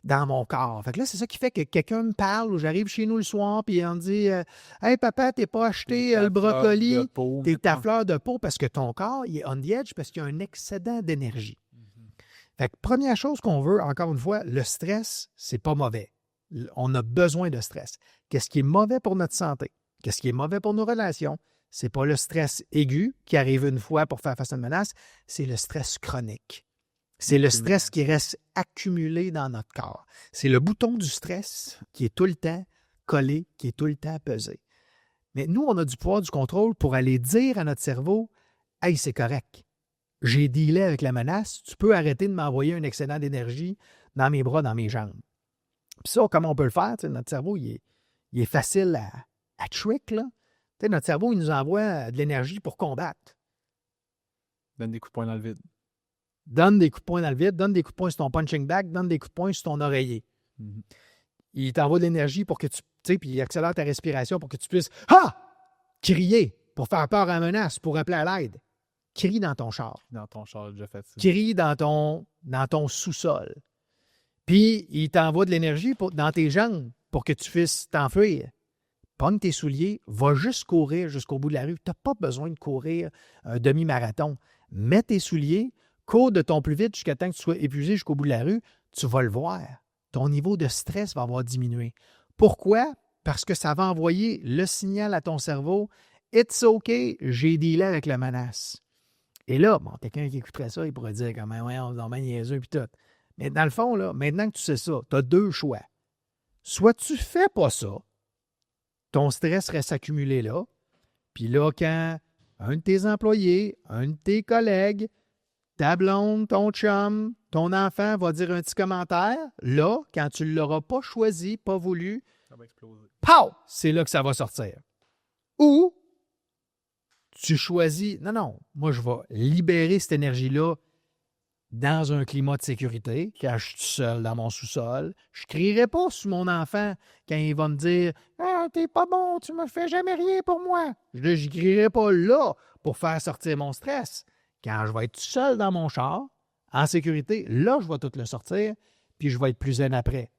dans mon corps. Fait que là, c'est ça qui fait que quelqu'un me parle ou j'arrive chez nous le soir puis on me dit « Hey papa, t'es pas acheté le brocoli, t'es ta fleur de peau parce que ton corps, il est on the edge parce qu'il y a un excédent d'énergie. Fait que première chose qu'on veut, encore une fois, le stress, c'est pas mauvais. On a besoin de stress. Qu'est-ce qui est mauvais pour notre santé? Qu'est-ce qui est mauvais pour nos relations? C'est pas le stress aigu qui arrive une fois pour faire face à une menace, c'est le stress chronique. C'est le stress qui reste accumulé dans notre corps. C'est le bouton du stress qui est tout le temps collé, qui est tout le temps pesé. Mais nous, on a du pouvoir du contrôle pour aller dire à notre cerveau « Hey, c'est correct. J'ai dealé avec la menace. Tu peux arrêter de m'envoyer un excédent d'énergie dans mes bras, dans mes jambes. » Puis ça, comment on peut le faire? Notre cerveau, il est facile à trick, là. Tu sais, notre cerveau, il nous envoie de l'énergie pour combattre. Donne des coups de poing dans le vide. Donne des coups de poing dans le vide, donne des coups de poing sur ton punching bag, donne des coups de poing sur ton oreiller. Mhm. Il t'envoie de l'énergie pour que tu sais, puis il accélère ta respiration pour que tu puisses crier, pour faire peur à la menace, pour appeler à l'aide. Crie dans ton char. Dans ton char, déjà fait ça. Crie dans ton sous-sol. Puis, il t'envoie de l'énergie dans tes jambes pour que tu puisses t'enfuir. Pogne tes souliers, va juste courir jusqu'au bout de la rue. Tu n'as pas besoin de courir un demi-marathon. Mets tes souliers, cours de ton plus vite jusqu'à temps que tu sois épuisé jusqu'au bout de la rue. Tu vas le voir. Ton niveau de stress va avoir diminué. Pourquoi? Parce que ça va envoyer le signal à ton cerveau « It's OK, j'ai dealé avec la menace ». Et là, bon, quelqu'un qui écouterait ça, il pourrait dire comme « Ouais, on est niaiseux puis tout ». Mais dans le fond, là, maintenant que tu sais ça, tu as deux choix. Soit tu fais pas ça, ton stress reste accumulé là, puis là, quand un de tes employés, un de tes collègues, ta blonde, ton chum, ton enfant va dire un petit commentaire, là, quand tu ne l'auras pas choisi, pas voulu, Ça va exploser. pow! C'est là que ça va sortir. Ou tu choisis, non, moi je vais libérer cette énergie-là dans un climat de sécurité, quand je suis tout seul dans mon sous-sol. Je ne crierai pas sur mon enfant quand il va me dire « Ah, t'es pas bon, tu me fais jamais rien pour moi. » Je ne crierai pas là pour faire sortir mon stress. Quand je vais être tout seul dans mon char, en sécurité, là, je vais tout le sortir, puis je vais être plus zen après.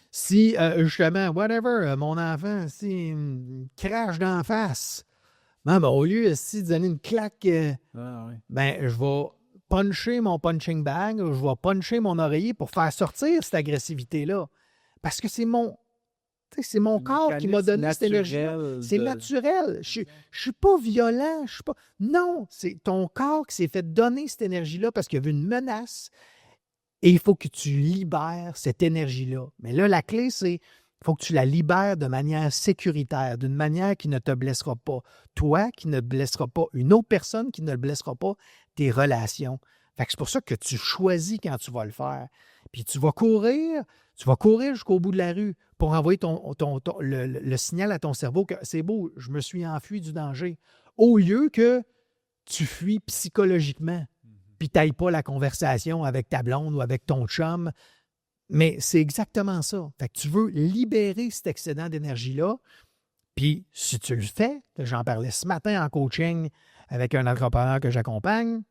Si, justement, whatever, mon enfant, s'il me crache d'en face, au lieu de donner une claque, Ouais. je vais puncher mon punching bag, je vais puncher mon oreiller pour faire sortir cette agressivité-là. Parce que c'est mon corps qui m'a donné cette énergie-là. C'est naturel. Je ne suis pas violent. Non, c'est ton corps qui s'est fait donner cette énergie-là parce qu'il y avait une menace. Et il faut que tu libères cette énergie-là. Mais là, la clé, c'est il faut que tu la libères de manière sécuritaire, d'une manière qui ne te blessera pas. Toi, qui ne blessera pas une autre personne, qui ne blessera pas tes relations. Fait que c'est pour ça que tu choisis quand tu vas le faire. Puis tu vas courir jusqu'au bout de la rue pour envoyer le signal à ton cerveau que c'est beau, je me suis enfui du danger. Au lieu que tu fuis psychologiquement, puis tu n'ailles pas la conversation avec ta blonde ou avec ton chum. Mais c'est exactement ça. Fait que tu veux libérer cet excédent d'énergie-là. Puis si tu le fais, j'en parlais ce matin en coaching avec un entrepreneur que j'accompagne.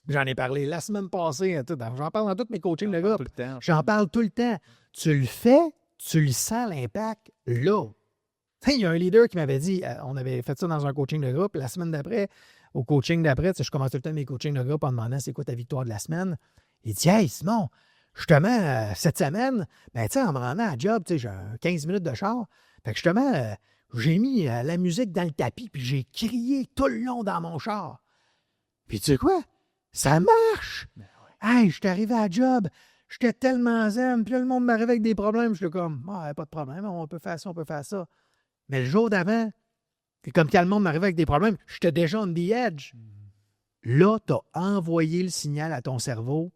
J'en ai parlé la semaine passée. J'en parle dans tous mes coachings de groupe. J'en parle tout le temps. Tu le fais, tu le sens l'impact là. Il y a un leader qui m'avait dit, on avait fait ça dans un coaching de groupe, la semaine d'après, au coaching d'après, je commence tout le temps mes coachings de groupe en demandant c'est quoi ta victoire de la semaine. Il dit « Hey Simon, justement, cette semaine, en me rendant à job, j'ai 15 minutes de char. Fait que justement, j'ai mis la musique dans le tapis puis j'ai crié tout le long dans mon char. Puis tu sais quoi? Ça marche! Hey, je suis arrivé à job, j'étais tellement zen, puis là, le monde m'arrive avec des problèmes, je suis comme, pas de problème, on peut faire ça, on peut faire ça. Mais le jour d'avant, puis comme quand le monde m'arrivait avec des problèmes, j'étais déjà on the edge. Là, tu as envoyé le signal à ton cerveau.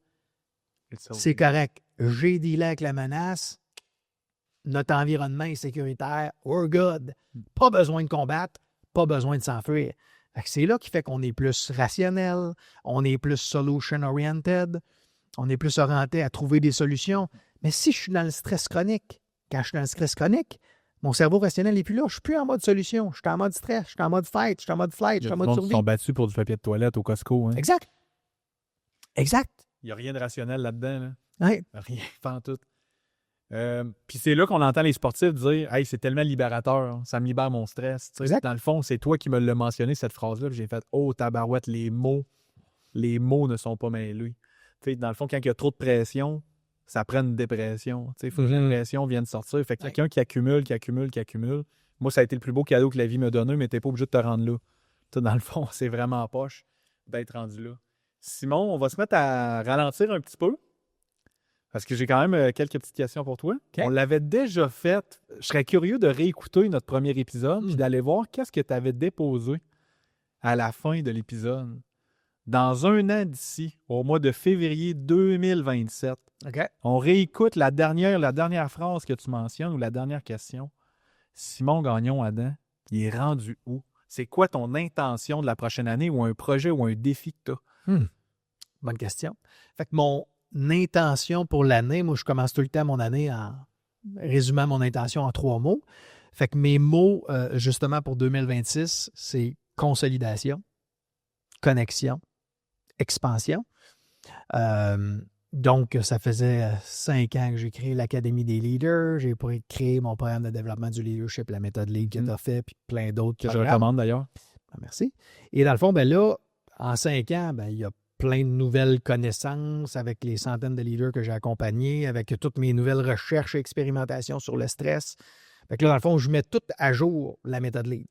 C'est correct. J'ai dealé avec la menace. Notre environnement est sécuritaire. We're good. Pas besoin de combattre. Pas besoin de s'enfuir. C'est là qui fait qu'on est plus rationnel. On est plus solution-oriented. On est plus orienté à trouver des solutions. Mais si je suis dans le stress chronique, quand je suis dans le stress chronique, mon cerveau rationnel n'est plus là. Je ne suis plus en mode solution. Je suis en mode stress. Je suis en mode fight. Je suis en mode flight. Je suis en mode survie. Ils sont battus pour du papier de toilette au Costco. Hein? Exact. Il n'y a rien de rationnel là-dedans. Là. Ouais. Rien, pas en tout. Puis c'est là qu'on entend les sportifs dire « Hey, c'est tellement libérateur. Ça me libère mon stress. » Dans le fond, c'est toi qui me l'as mentionné, cette phrase-là. Puis j'ai fait « Oh, tabarouette, les mots ne sont pas mêlés. » Dans le fond, quand il y a trop de pression, ça prend une dépression. Il faut que la pression vienne sortir. Fait que quelqu'un qui accumule. Moi, ça a été le plus beau cadeau que la vie m'a donné, mais t'es pas obligé de te rendre là. Dans le fond, c'est vraiment poche d'être rendu là. Simon, on va se mettre à ralentir un petit peu. Parce que j'ai quand même quelques petites questions pour toi. Okay. On l'avait déjà fait. Je serais curieux de réécouter notre premier épisode puis d'aller voir qu'est-ce que tu avais déposé à la fin de l'épisode. Dans un an d'ici, au mois de février 2027, on réécoute la dernière phrase que tu mentionnes ou la dernière question. Simon Gagnon-Adam, il est rendu où? C'est quoi ton intention de la prochaine année ou un projet ou un défi que tu as? Bonne question. Fait que mon intention pour l'année, moi, je commence tout le temps mon année en résumant mon intention en 3 mots. Fait que mes mots, justement, pour 2026, c'est consolidation, connexion, expansion. Donc, ça faisait 5 ans que j'ai créé l'Académie des leaders. J'ai créé mon programme de développement du leadership, la méthode Lead que tu as fait, puis plein d'autres que je recommande d'ailleurs. Merci. Et dans le fond, ben là, en 5 ans, ben, il y a plein de nouvelles connaissances avec les centaines de leaders que j'ai accompagnés, avec toutes mes nouvelles recherches et expérimentations sur le stress. Fait que là, dans le fond, je mets tout à jour la méthode Lead.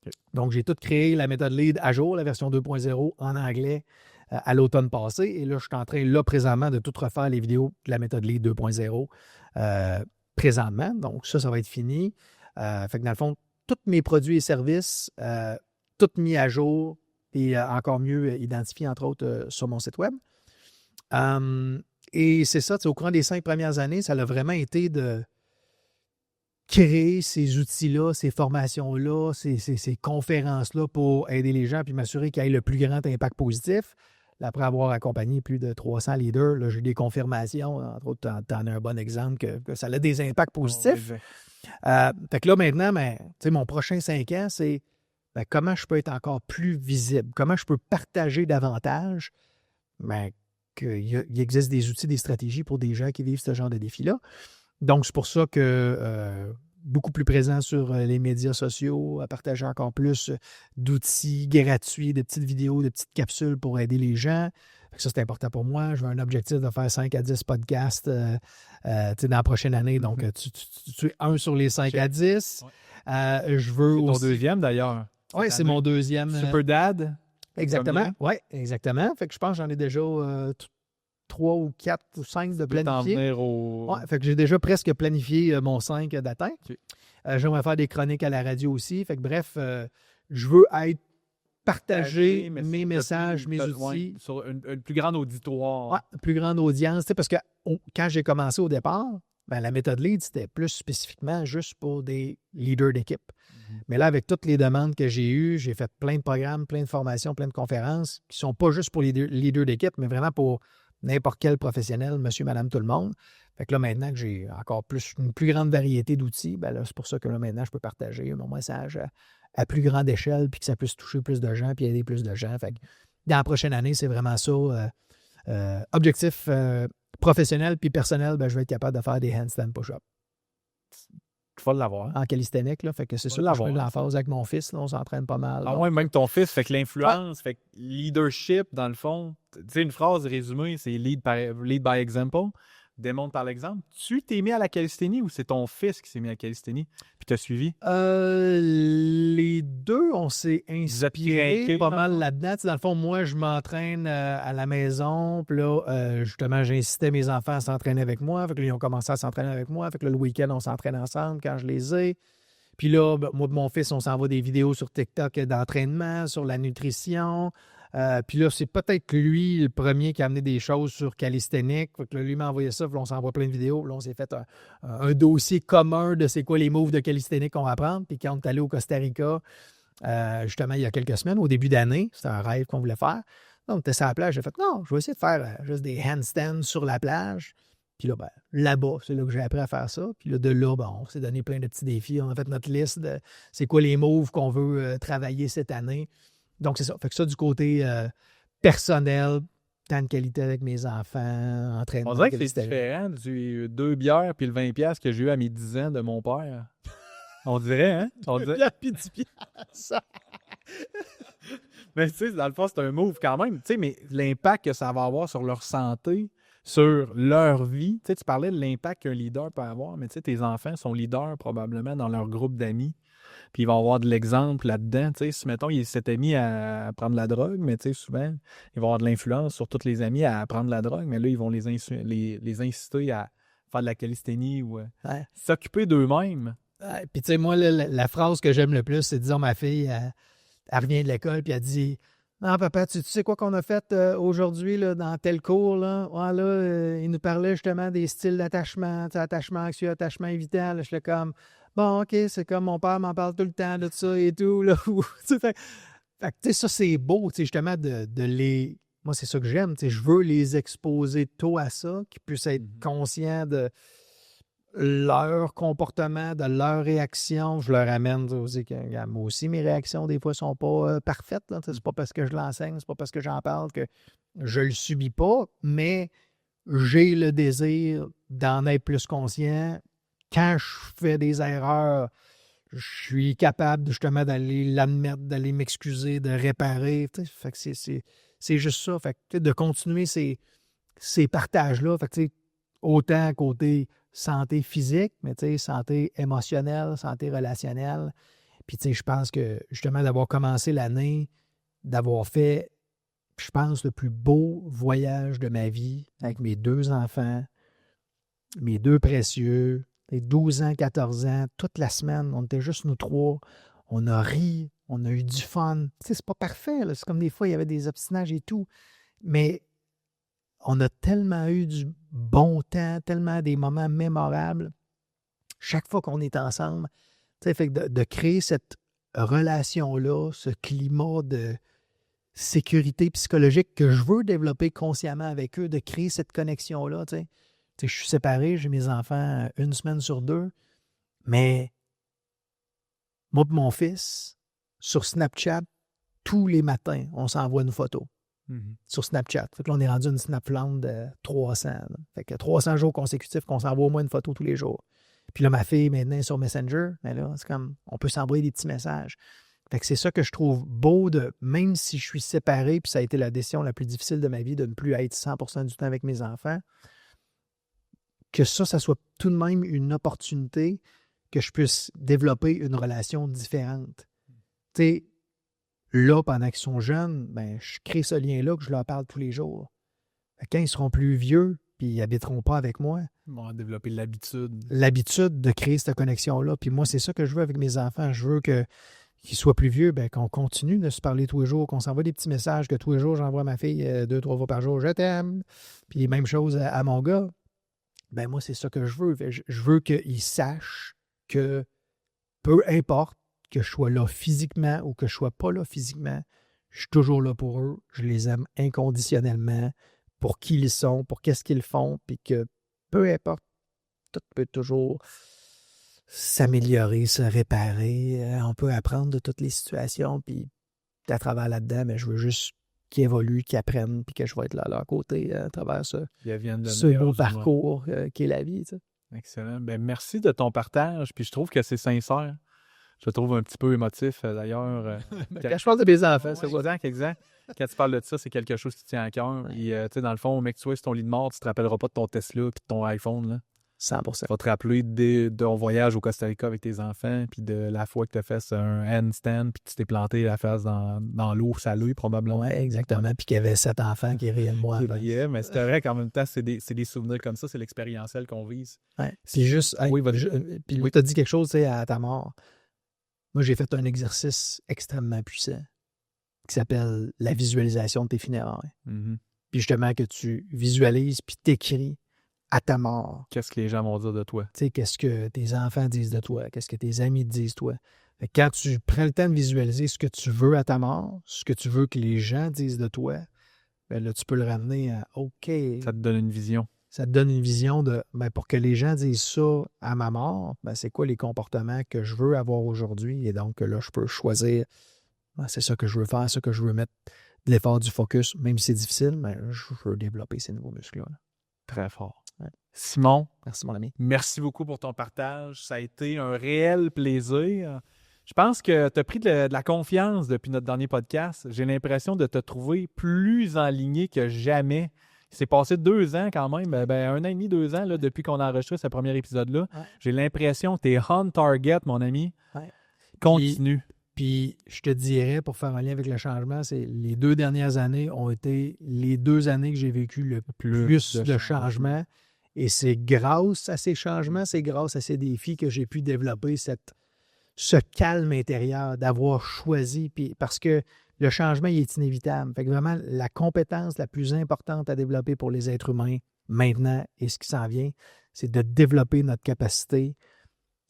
Okay. Donc, j'ai tout créé la méthode Lead à jour, la version 2.0 en anglais à l'automne passé. Et là, je suis en train, là, présentement, de tout refaire les vidéos de la méthode Lead 2.0 présentement. Donc, ça va être fini. Fait que dans le fond, tous mes produits et services, tout mis à jour et encore mieux identifié, entre autres, sur mon site web. Et c'est ça, au courant des 5 premières années, ça a vraiment été de créer ces outils-là, ces formations-là, ces conférences-là pour aider les gens puis m'assurer qu'il y ait le plus grand impact positif. Là, après avoir accompagné plus de 300 leaders, là, j'ai des confirmations. Entre autres, tu en as un bon exemple que ça a des impacts positifs. Fait que là, maintenant, mon prochain 5 ans, c'est comment je peux être encore plus visible, comment je peux partager davantage qu'il existe des outils, des stratégies pour des gens qui vivent ce genre de défi-là. Donc, c'est pour ça que beaucoup plus présent sur les médias sociaux, à partager encore plus d'outils gratuits, de petites vidéos, de petites capsules pour aider les gens. Ça, c'est important pour moi. Je veux un objectif de faire 5 à 10 podcasts dans la prochaine année. Donc, tu es un sur les 5 à 10. Ouais. Je veux c'est ton aussi... deuxième, d'ailleurs. Oui, c'est mon deuxième. Super Dad. Exactement. Oui, exactement. Fait que je pense que j'en ai déjà 3 ou 4 ou 5 de planifiés. Ouais, fait que j'ai déjà presque planifié mon 5 d'atteinte. Okay. J'aimerais faire des chroniques à la radio aussi. Fait que bref, je veux partager mes messages, mes outils. Sur une plus grande auditoire. Oui, une plus grande audience. Parce que quand j'ai commencé au départ, la méthode Lead, c'était plus spécifiquement juste pour des leaders d'équipe. Mais là, avec toutes les demandes que j'ai eues, j'ai fait plein de programmes, plein de formations, plein de conférences qui ne sont pas juste pour les leaders d'équipe, mais vraiment pour n'importe quel professionnel, monsieur, madame, tout le monde. Fait que là, maintenant que j'ai encore une plus grande variété d'outils, là, c'est pour ça que là, maintenant, je peux partager mon message à plus grande échelle puis que ça puisse toucher plus de gens puis aider plus de gens. Fait que dans la prochaine année, c'est vraiment ça. Objectif professionnel puis personnel, je vais être capable de faire des handstand push-ups. Il faut l'avoir. En calisthénique, là. Fait que c'est sûr que je suis en phase avec mon fils. Là, on s'entraîne pas mal. Ah ouais, même ton fils. Fait que l'influence, fait que leadership, dans le fond, tu sais, une phrase résumée, c'est lead by example. Démontre par l'exemple. Tu t'es mis à la calisthénie ou c'est ton fils qui s'est mis à la calisthénie puis t'as suivi? Les deux, on s'est inspirés pas mal là-dedans. Dans le fond, moi, je m'entraîne à la maison. Puis là, justement, j'incitais mes enfants à s'entraîner avec moi. Fait que là, ils ont commencé à s'entraîner avec moi. Fait que là, le week-end, on s'entraîne ensemble quand je les ai. Puis là, moi et mon fils, on s'envoie des vidéos sur TikTok d'entraînement, sur la nutrition. Puis là, c'est peut-être lui le premier qui a amené des choses sur calisthénique. Fait que là, lui m'a envoyé ça, puis là, on s'envoie plein de vidéos. Là, on s'est fait un dossier commun de c'est quoi les moves de calisthénique qu'on va apprendre. Puis quand on est allé au Costa Rica, justement, il y a quelques semaines, au début d'année, c'était un rêve qu'on voulait faire. Là, on était sur la plage, j'ai fait non, je vais essayer de faire juste des handstands sur la plage. Puis là, là-bas, c'est là que j'ai appris à faire ça. Puis là, de là, on s'est donné plein de petits défis. On a fait notre liste de c'est quoi les moves qu'on veut travailler cette année. Donc, c'est ça. Fait que ça, du côté personnel, temps de qualité avec mes enfants, entraînement. On dirait que c'est différent du 2 bières puis le 20$ que j'ai eu à mes 10 ans de mon père. On dirait, hein? On dirait. 2 bières puis 10 piastres. Mais tu sais, dans le fond, c'est un move quand même. Tu sais, mais l'impact que ça va avoir sur leur santé, sur leur vie. Tu sais, tu parlais de l'impact qu'un leader peut avoir, mais tu sais, tes enfants sont leaders probablement dans leur groupe d'amis. Puis il va avoir de l'exemple là-dedans. Tu sais, si, mettons, ils s'étaient mis à prendre la drogue, mais tu sais, souvent, ils vont avoir de l'influence sur tous les amis à prendre la drogue, mais là, ils vont les inciter à faire de la calisthénie ou s'occuper d'eux-mêmes. Ouais, puis tu sais, moi, la phrase que j'aime le plus, c'est, disons, ma fille, elle revient de l'école, puis elle dit « Non, papa, tu sais quoi qu'on a fait aujourd'hui là, dans tel cours? Là? Ouais, là il nous parlait justement des styles d'attachement, attachement anxieux, attachement évitant. » Je suis comme bon, OK, c'est comme mon père m'en parle tout le temps de ça et tout. Là, fait que, tu sais, ça, c'est beau, tu sais, justement, de les. Moi, c'est ça que j'aime. Tu sais, je veux les exposer tôt à ça, qu'ils puissent être conscients de leur comportement, de leur réaction. Je leur amène aussi que moi aussi, mes réactions, des fois, ne sont pas parfaites. Là, c'est pas parce que je l'enseigne, c'est pas parce que j'en parle que je le subis pas, mais j'ai le désir d'en être plus conscient. Quand je fais des erreurs, je suis capable justement d'aller l'admettre, d'aller m'excuser, de réparer. Fait que c'est juste ça. Fait que, de continuer ces partages-là. Fait que, autant côté santé physique, mais santé émotionnelle, santé relationnelle. Puis je pense que justement d'avoir commencé l'année, d'avoir fait, je pense, le plus beau voyage de ma vie avec mes 2 enfants, mes 2 précieux, les 12 ans, 14 ans, toute la semaine, on était juste nous 3. On a ri, on a eu du fun. C'est pas parfait, là. C'est comme des fois, il y avait des obstinages et tout. Mais on a tellement eu du bon temps, tellement des moments mémorables. Chaque fois qu'on est ensemble, fait que de créer cette relation-là, ce climat de sécurité psychologique que je veux développer consciemment avec eux, de créer cette connexion-là. Je suis séparé, j'ai mes enfants 1 semaine sur 2, mais moi et mon fils, sur Snapchat, tous les matins, on s'envoie une photo. Sur Snapchat. Fait que là, on est rendu une Snapland de 300. Là. Fait que 300 jours consécutifs qu'on s'envoie au moins une photo tous les jours. Puis là, ma fille, maintenant, est sur Messenger. Mais là, c'est comme, on peut s'envoyer des petits messages. Fait que c'est ça que je trouve beau même si je suis séparé, puis ça a été la décision la plus difficile de ma vie de ne plus être 100% du temps avec mes enfants, que ça soit tout de même une opportunité que je puisse développer une relation différente. Tu sais, là, pendant qu'ils sont jeunes, ben, je crée ce lien-là que je leur parle tous les jours. Quand ils seront plus vieux, puis ils n'habiteront pas avec moi. Ils vont développer l'habitude. L'habitude de créer cette connexion-là. Puis moi, c'est ça que je veux avec mes enfants. Je veux qu'ils soient plus vieux, ben, qu'on continue de se parler tous les jours, qu'on s'envoie des petits messages, que tous les jours, j'envoie à ma fille 2-3 fois par jour, je t'aime. Puis même chose à mon gars. Ben moi, c'est ça que je veux. Je veux qu'ils sachent que peu importe que je sois là physiquement ou que je ne sois pas là physiquement, je suis toujours là pour eux. Je les aime inconditionnellement pour qui ils sont, pour qu'est-ce qu'ils font, puis que peu importe, tout peut toujours s'améliorer, se réparer. On peut apprendre de toutes les situations, puis à travers là-dedans, mais je veux juste qu'ils évoluent, qu'ils apprennent, puis que je vais être là à leur côté à travers ce beau parcours qui est la vie. Tu sais. Excellent. Ben, merci de ton partage, puis je trouve que c'est sincère. Je le trouve un petit peu émotif, d'ailleurs. Quand je parle de mes enfants, c'est quoi? Exact. Quand tu parles de ça, c'est quelque chose qui te tient à cœur. Puis, tu sais, dans le fond, mec, tu vois, sur ton lit de mort, tu te rappelleras pas de ton Tesla puis de ton iPhone, là. 100%. Tu vas te rappeler de ton voyage au Costa Rica avec tes enfants, puis de la fois que tu as fait un handstand, puis que tu t'es planté la face dans l'eau salée, probablement. Oui, exactement. Puis qu'il y avait 7 enfants qui riaient de moi. Yeah, mais c'est vrai qu'en même temps, c'est des souvenirs comme ça, c'est l'expérientiel qu'on vise. Ouais. Puis juste, puis tu as dit quelque chose, tu sais, à ta mort. Moi, j'ai fait un exercice extrêmement puissant qui s'appelle la visualisation de tes funérailles. Mm-hmm. Puis justement, que tu visualises puis t'écris à ta mort. Qu'est-ce que les gens vont dire de toi? Tu sais, qu'est-ce que tes enfants disent de toi? Qu'est-ce que tes amis te disent de toi? Fait que quand tu prends le temps de visualiser ce que tu veux à ta mort, ce que tu veux que les gens disent de toi, bien là, tu peux le ramener à OK. Ça te donne une vision. Ça te donne une vision de, bien, pour que les gens disent ça à ma mort, bien, c'est quoi les comportements que je veux avoir aujourd'hui? Et donc, là, je peux choisir, bien, c'est ça que je veux faire, ça que je veux mettre de l'effort, du focus, même si c'est difficile, mais je veux développer ces nouveaux muscles-là. Très fort. Ouais. Simon, merci mon ami. Merci beaucoup pour ton partage. Ça a été un réel plaisir. Je pense que tu as pris de la confiance depuis notre dernier podcast. J'ai l'impression de te trouver plus enligné que jamais. Il s'est passé 2 ans quand même, 1 an et demi, 2 ans là, depuis qu'on a enregistré ce premier épisode-là. Ouais. J'ai l'impression que tu es on target, mon ami. Ouais. Continue. Puis, je te dirais, pour faire un lien avec le changement, c'est les 2 dernières années ont été les 2 années que j'ai vécu le plus de changements. Et c'est grâce à ces changements, c'est grâce à ces défis que j'ai pu développer ce calme intérieur, d'avoir choisi. Puis, parce que le changement, il est inévitable. Fait que vraiment, la compétence la plus importante à développer pour les êtres humains maintenant et ce qui s'en vient, c'est de développer notre capacité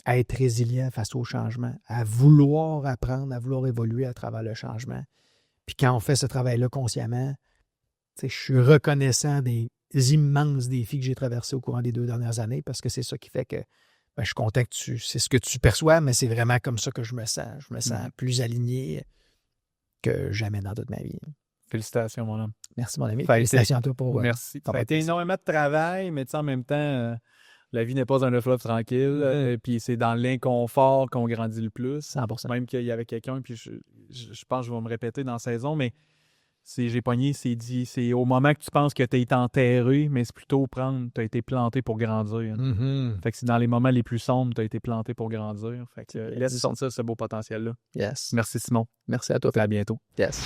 à être résilient face au changement, à vouloir apprendre, à vouloir évoluer à travers le changement. Puis quand on fait ce travail-là consciemment, je suis reconnaissant des immenses défis que j'ai traversés au courant des 2 dernières années parce que c'est ça qui fait que je suis content que c'est ce que tu perçois, mais c'est vraiment comme ça que je me sens. Je me sens plus aligné que jamais dans toute ma vie. Félicitations, mon homme. Merci, mon ami. Félicitations à toi pour... Merci. Ça a été énormément de travail, mais en même temps... la vie n'est pas un fleuve tranquille, puis c'est dans l'inconfort qu'on grandit le plus. 100%. Même qu'il y avait quelqu'un, puis je pense que je vais me répéter dans la saison, mais j'ai pogné, c'est au moment que tu penses que tu as été enterré, mais c'est plutôt tu as été planté pour grandir. Fait que c'est dans les moments les plus sombres, tu as été planté pour grandir. Fait que laisse sortir ce beau potentiel-là. Yes. Merci, Simon. Merci à toi. À bientôt. Yes.